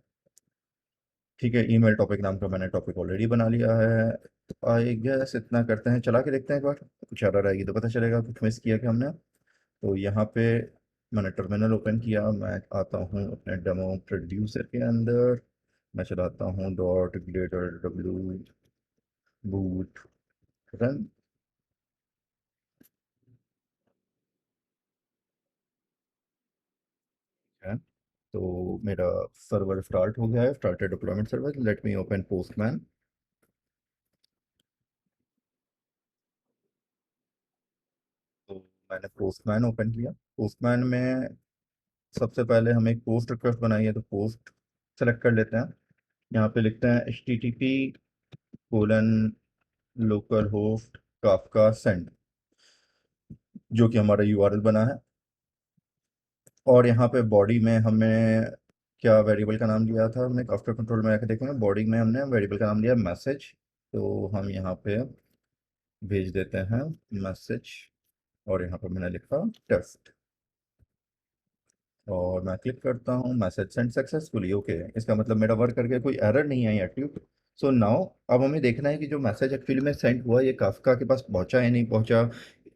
ठीक है, ईमेल टॉपिक नाम का मैंने टॉपिक ऑलरेडी बना लिया है। तो आई गेस इतना करते हैं, चला के देखते हैं एक बार, कुछ एरर आएगी तो पता चलेगा कुछ मिस किया क्या हमने। तो यहाँ पे मैंने टर्मिनल ओपन किया, मैं आता हूँ अपने डेमो प्रोड्यूसर के अंदर, मैं चलाता हूँ dot glitter W boot run है। तो मेरा सर्वर स्टार्ट हो गया है, started deployment server, let me open postman. तो मैंने पोस्टमैन ओपन किया। पोस्टमैन में सबसे पहले हमें एक पोस्ट रिक्वेस्ट बनाई है, तो पोस्ट सेलेक्ट कर लेते हैं। यहाँ पे लिखते हैं http:// काफका सेंड, जो कि हमारा यूआरएल बना है। और यहाँ पे बॉडी में हमें क्या वेरिएबल का नाम दिया था, हमने काफका कंट्रोल में आकर देखेंगे, बॉडी में हमने वेरिएबल का नाम दिया मैसेज। तो हम यहाँ पे भेज देते हैं मैसेज, और यहाँ पर मैंने लिखा टेस्ट, और मैं क्लिक करता हूँ मैसेज सेंड सक्सेसफुली। ओके, इसका मतलब मेरा वर्क करके कोई एरर नहीं आई एटलीस्ट। सो नाउ अब हमें देखना है कि जो मैसेज एक्चुअली में सेंड हुआ ये काफका के पास पहुंचा या नहीं पहुंचा।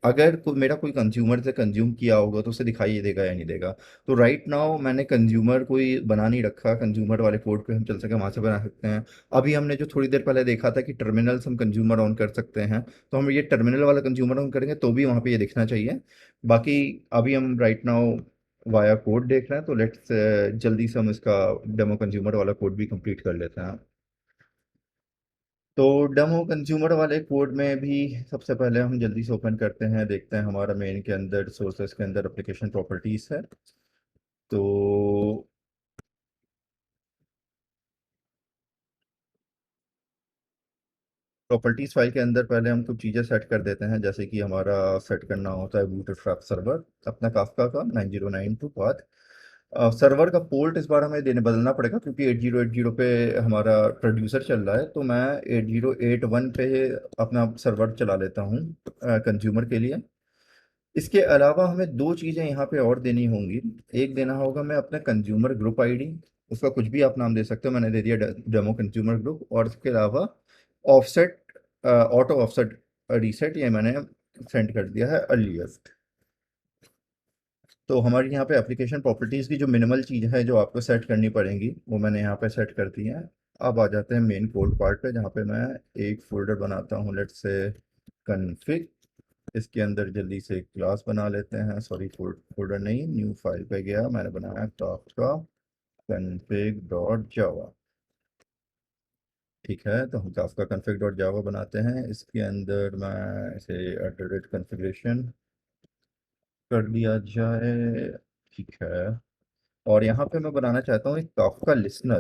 अगर मेरा कोई कंज्यूमर से कंज्यूम किया होगा तो उसे दिखाई देगा या नहीं देगा। तो राइट नाउ मैंने कंज्यूमर कोई बना नहीं रखा, कंज्यूमर वाले कोड पे हम चल सके वहां से बना सकते हैं। अभी हमने जो थोड़ी देर पहले देखा था कि टर्मिनल्स हम कंज्यूमर ऑन कर सकते हैं, तो हम ये टर्मिनल वाला कंज्यूमर ऑन करेंगे तो भी वहां पे ये दिखना चाहिए। बाकी अभी हम राइट नाउ वाया कोड देख रहे हैं, तो लेट्स जल्दी से हम इसका डेमो कंज्यूमर वाला कोड भी कंप्लीट कर लेते हैं। तो डेमो कंज्यूमर वाले कोड में भी सबसे पहले हम जल्दी से ओपन करते हैं, देखते हैं हमारा मेन के अंदर सोर्सेस के अंदर एप्लीकेशन प्रॉपर्टीज है। तो प्रॉपर्टीज फाइल के अंदर पहले हम कुछ चीज़ें सेट कर देते हैं, जैसे कि हमारा सेट करना होता है बूटस्ट्रैप सर्वर अपना काफका का 9092 पाथ। सर्वर का पोर्ट इस बार हमें देने बदलना पड़ेगा, क्योंकि 8080 पे हमारा प्रोड्यूसर चल रहा है, तो मैं 8081 पे अपना सर्वर चला लेता हूँ कंज्यूमर के लिए। इसके अलावा हमें दो चीज़ें यहाँ पे और देनी होंगी। एक देना होगा मैं अपना कंज्यूमर ग्रुप आईडी, उसका कुछ भी आप नाम दे सकते हो, मैंने दे दिया डेमो कंज्यूमर ग्रुप। और इसके अलावा ऑफसेट, ऑटो ऑफसेट रीसेट, ये मैंने सेंड कर दिया है अर्लीस्ट। तो हमारी यहाँ पे एप्लीकेशन प्रॉपर्टीज़ की जो मिनिमल चीज़ है जो आपको सेट करनी पड़ेंगी वो मैंने यहाँ पे सेट कर दी है। अब आ जाते हैं मेन कोड पार्ट पे, जहाँ पे मैं एक फोल्डर बनाता हूँ, लेट्स से कन्फिग। इसके अंदर जल्दी से एक क्लास बना लेते हैं, सॉरी फोल्डर नहीं, न्यू फाइल पे गया, मैंने बनाया काफका config डॉट जावा। ठीक है, तो हम काफका config डॉट जावा बनाते हैं। इसके अंदर मैं इसे @configuration कर दिया जाए। ठीक है, और यहाँ पे मैं बनाना चाहता हूँ एक काफका लिसनर।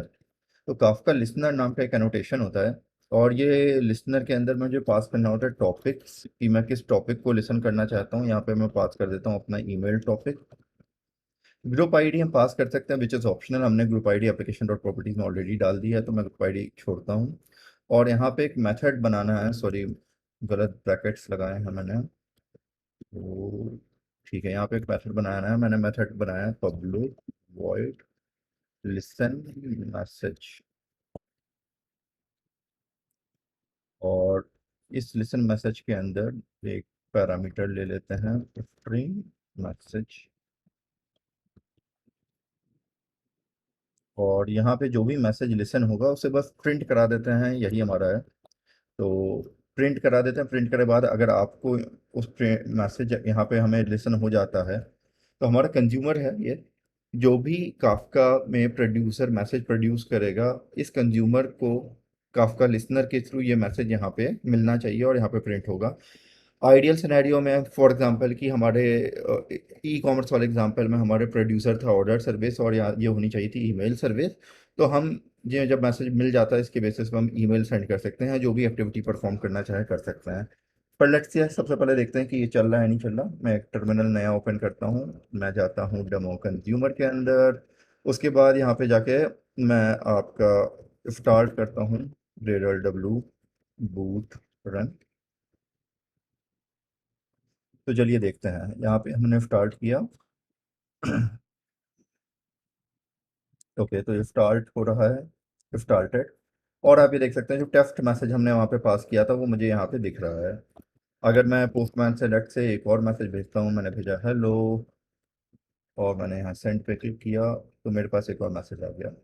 तो काफका लिसनर नाम का एक एनोटेशन होता है, और ये लिसनर के अंदर मुझे पास करना होता है टॉपिक्स, कि मैं किस टॉपिक को लिसन करना चाहता हूँ। यहाँ पे मैं पास कर देता हूँ अपना ईमेल टॉपिक। ग्रुप आईडी हम पास कर सकते हैं विच इज़ ऑप्शनल, हमने group ID application dot properties में ऑलरेडी डाल दी है, तो मैं ग्रुप आईडी छोड़ता हूँ। और यहाँ पे एक मेथड बनाना है, सॉरी गलत ब्रैकेट्स लगाए हैं मैंने। तो ठीक है, यहाँ पे एक मेथड बनाना है, मैंने मेथड बनाया है पब्लिक वॉइड लिसन मैसेज। और इस लिसन मैसेज के अंदर एक पैरामीटर ले लेते हैं स्ट्रिंग मैसेज। और यहाँ पे जो भी मैसेज लिसन होगा उसे बस प्रिंट करा देते हैं, यही हमारा है। तो प्रिंट करा देते हैं, प्रिंट करे बाद अगर आपको उस मैसेज यहाँ पे हमें लिसन हो जाता है, तो हमारा कंज्यूमर है ये, जो भी काफका में प्रोड्यूसर मैसेज प्रोड्यूस करेगा, इस कंज्यूमर को काफका लिसनर के थ्रू ये मैसेज यहाँ पे मिलना चाहिए और यहाँ पे प्रिंट होगा। आइडियल सिनेरियो में फॉर एग्जांपल कि हमारे ई कॉमर्स वाले एग्जांपल में हमारे प्रोड्यूसर था ऑर्डर सर्विस और यहाँ ये होनी चाहिए थी ईमेल सर्विस। तो हम ये जब मैसेज मिल जाता है इसके बेसिस पे हम ईमेल सेंड कर सकते हैं, जो भी एक्टिविटी परफॉर्म करना चाहे कर सकते हैं। पर लेट्स से सबसे पहले देखते हैं कि ये चल रहा है नहीं चल रहा। मैं एक टर्मिनल नया ओपन करता हूँ, मैं जाता हूँ डेमो कंज्यूमर के अंदर। उसके बाद यहाँ पे जाके मैं आपका स्टार्ट करता हूँ रेडल डब्लू बूट रन। तो चलिए देखते हैं, यहाँ पे हमने स्टार्ट किया। ओके, तो ये स्टार्ट हो रहा है, स्टार्टेड। और आप ये देख सकते हैं जो टेक्स्ट मैसेज हमने वहाँ पे पास किया था वो मुझे यहाँ पे दिख रहा है। अगर मैं पोस्टमैन से लेट से एक और मैसेज भेजता हूँ, मैंने भेजा हेलो और मैंने यहाँ सेंड पे क्लिक किया, तो मेरे पास एक और मैसेज आ गया।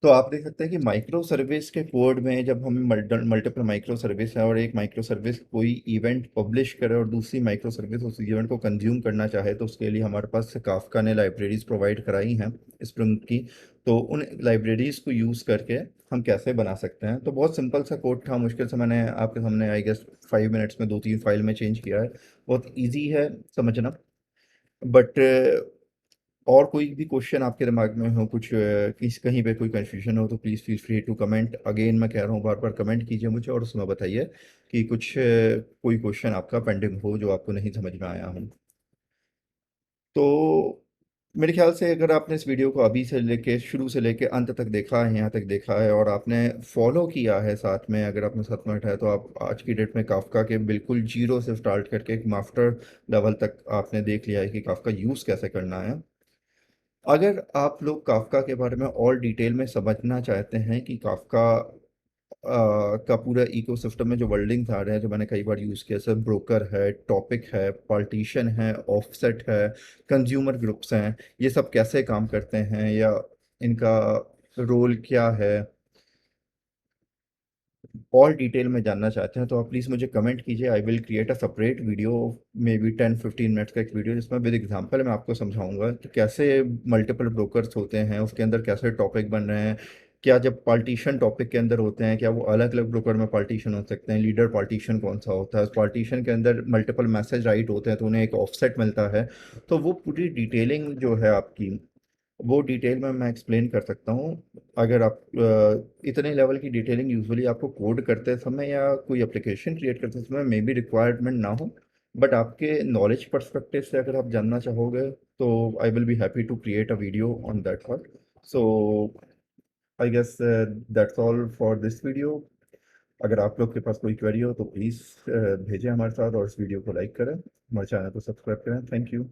तो आप देख सकते हैं कि माइक्रो सर्विस के कोड में जब हम मल्टीपल माइक्रो सर्विस है और एक माइक्रो सर्विस कोई इवेंट पब्लिश करे और दूसरी माइक्रो सर्विस उस इवेंट को कंज्यूम करना चाहे, तो उसके लिए हमारे पास काफका ने लाइब्रेरीज प्रोवाइड कराई हैं स्प्रिंग की। तो उन लाइब्रेरीज को यूज़ करके हम कैसे बना सकते हैं। तो बहुत सिंपल सा कोड था, मुश्किल से मैंने आपके सामने आई गेस 5 मिनट्स में 2-3 फाइल में चेंज किया है। बहुत ईजी है समझना। बट और कोई भी क्वेश्चन आपके दिमाग में हो, कुछ किस कहीं पे कोई कंफ्यूजन हो, तो please feel free to comment. Again मैं कह रहा हूँ, बार बार कमेंट कीजिए मुझे और उसमें बताइए कि कुछ कोई क्वेश्चन आपका पेंडिंग हो जो आपको नहीं समझ में आया हो। तो मेरे ख्याल से अगर आपने इस वीडियो को अभी से लेके शुरू से लेके अंत तक देखा है, यहाँ तक देखा है और आपने फॉलो किया है साथ में, अगर आपने साथ में उठाया, तो आप आज की डेट में काफका के बिल्कुल जीरो से स्टार्ट करके एक मास्टर लेवल तक आपने देख लिया है कि काफका यूज़ कैसे करना है। अगर आप लोग काफका के बारे में और डिटेल में समझना चाहते हैं कि काफका का पूरा इकोसिस्टम में जो वर्ल्डिंग्स आ रहे हैं, जो मैंने कई बार यूज़ किया, सब ब्रोकर है, टॉपिक है, पार्टीशन है, ऑफसेट है, कंज्यूमर ग्रुप्स हैं, ये सब कैसे काम करते हैं या इनका रोल क्या है, और डिटेल में जानना चाहते हैं, तो आप प्लीज़ मुझे कमेंट कीजिए। I will create a separate video, may be 10-15 minutes का एक वीडियो, जिसमें विद एग्जांपल मैं आपको समझाऊंगा कि कैसे मल्टीपल ब्रोकर्स होते हैं, उसके अंदर कैसे टॉपिक बन रहे हैं, क्या जब पार्टीशन टॉपिक के अंदर होते हैं क्या वो अलग अलग ब्रोकर में पार्टीशन हो सकते हैं, लीडर पार्टीशन कौन सा होता है, उस पार्टीशन के अंदर मल्टीपल मैसेज राइट होते हैं तो उन्हें एक ऑफसेट मिलता है। तो वो पूरी डिटेलिंग जो है आपकी, वो डिटेल में मैं एक्सप्लेन कर सकता हूँ। अगर आप इतने लेवल की डिटेलिंग यूजुअली आपको कोड करते समय या कोई एप्लीकेशन क्रिएट करते समय मे बी रिक्वायरमेंट ना हो, बट आपके नॉलेज पर्सपेक्टिव से अगर आप जानना चाहोगे तो I will be happy to create a video on that part. So I guess that's all for this video. अगर आप लोग के पास कोई क्वेरी हो तो प्लीज़ भेजें हमारे साथ और इस वीडियो को लाइक करें, हमारे चैनल को सब्सक्राइब करें। Thank you.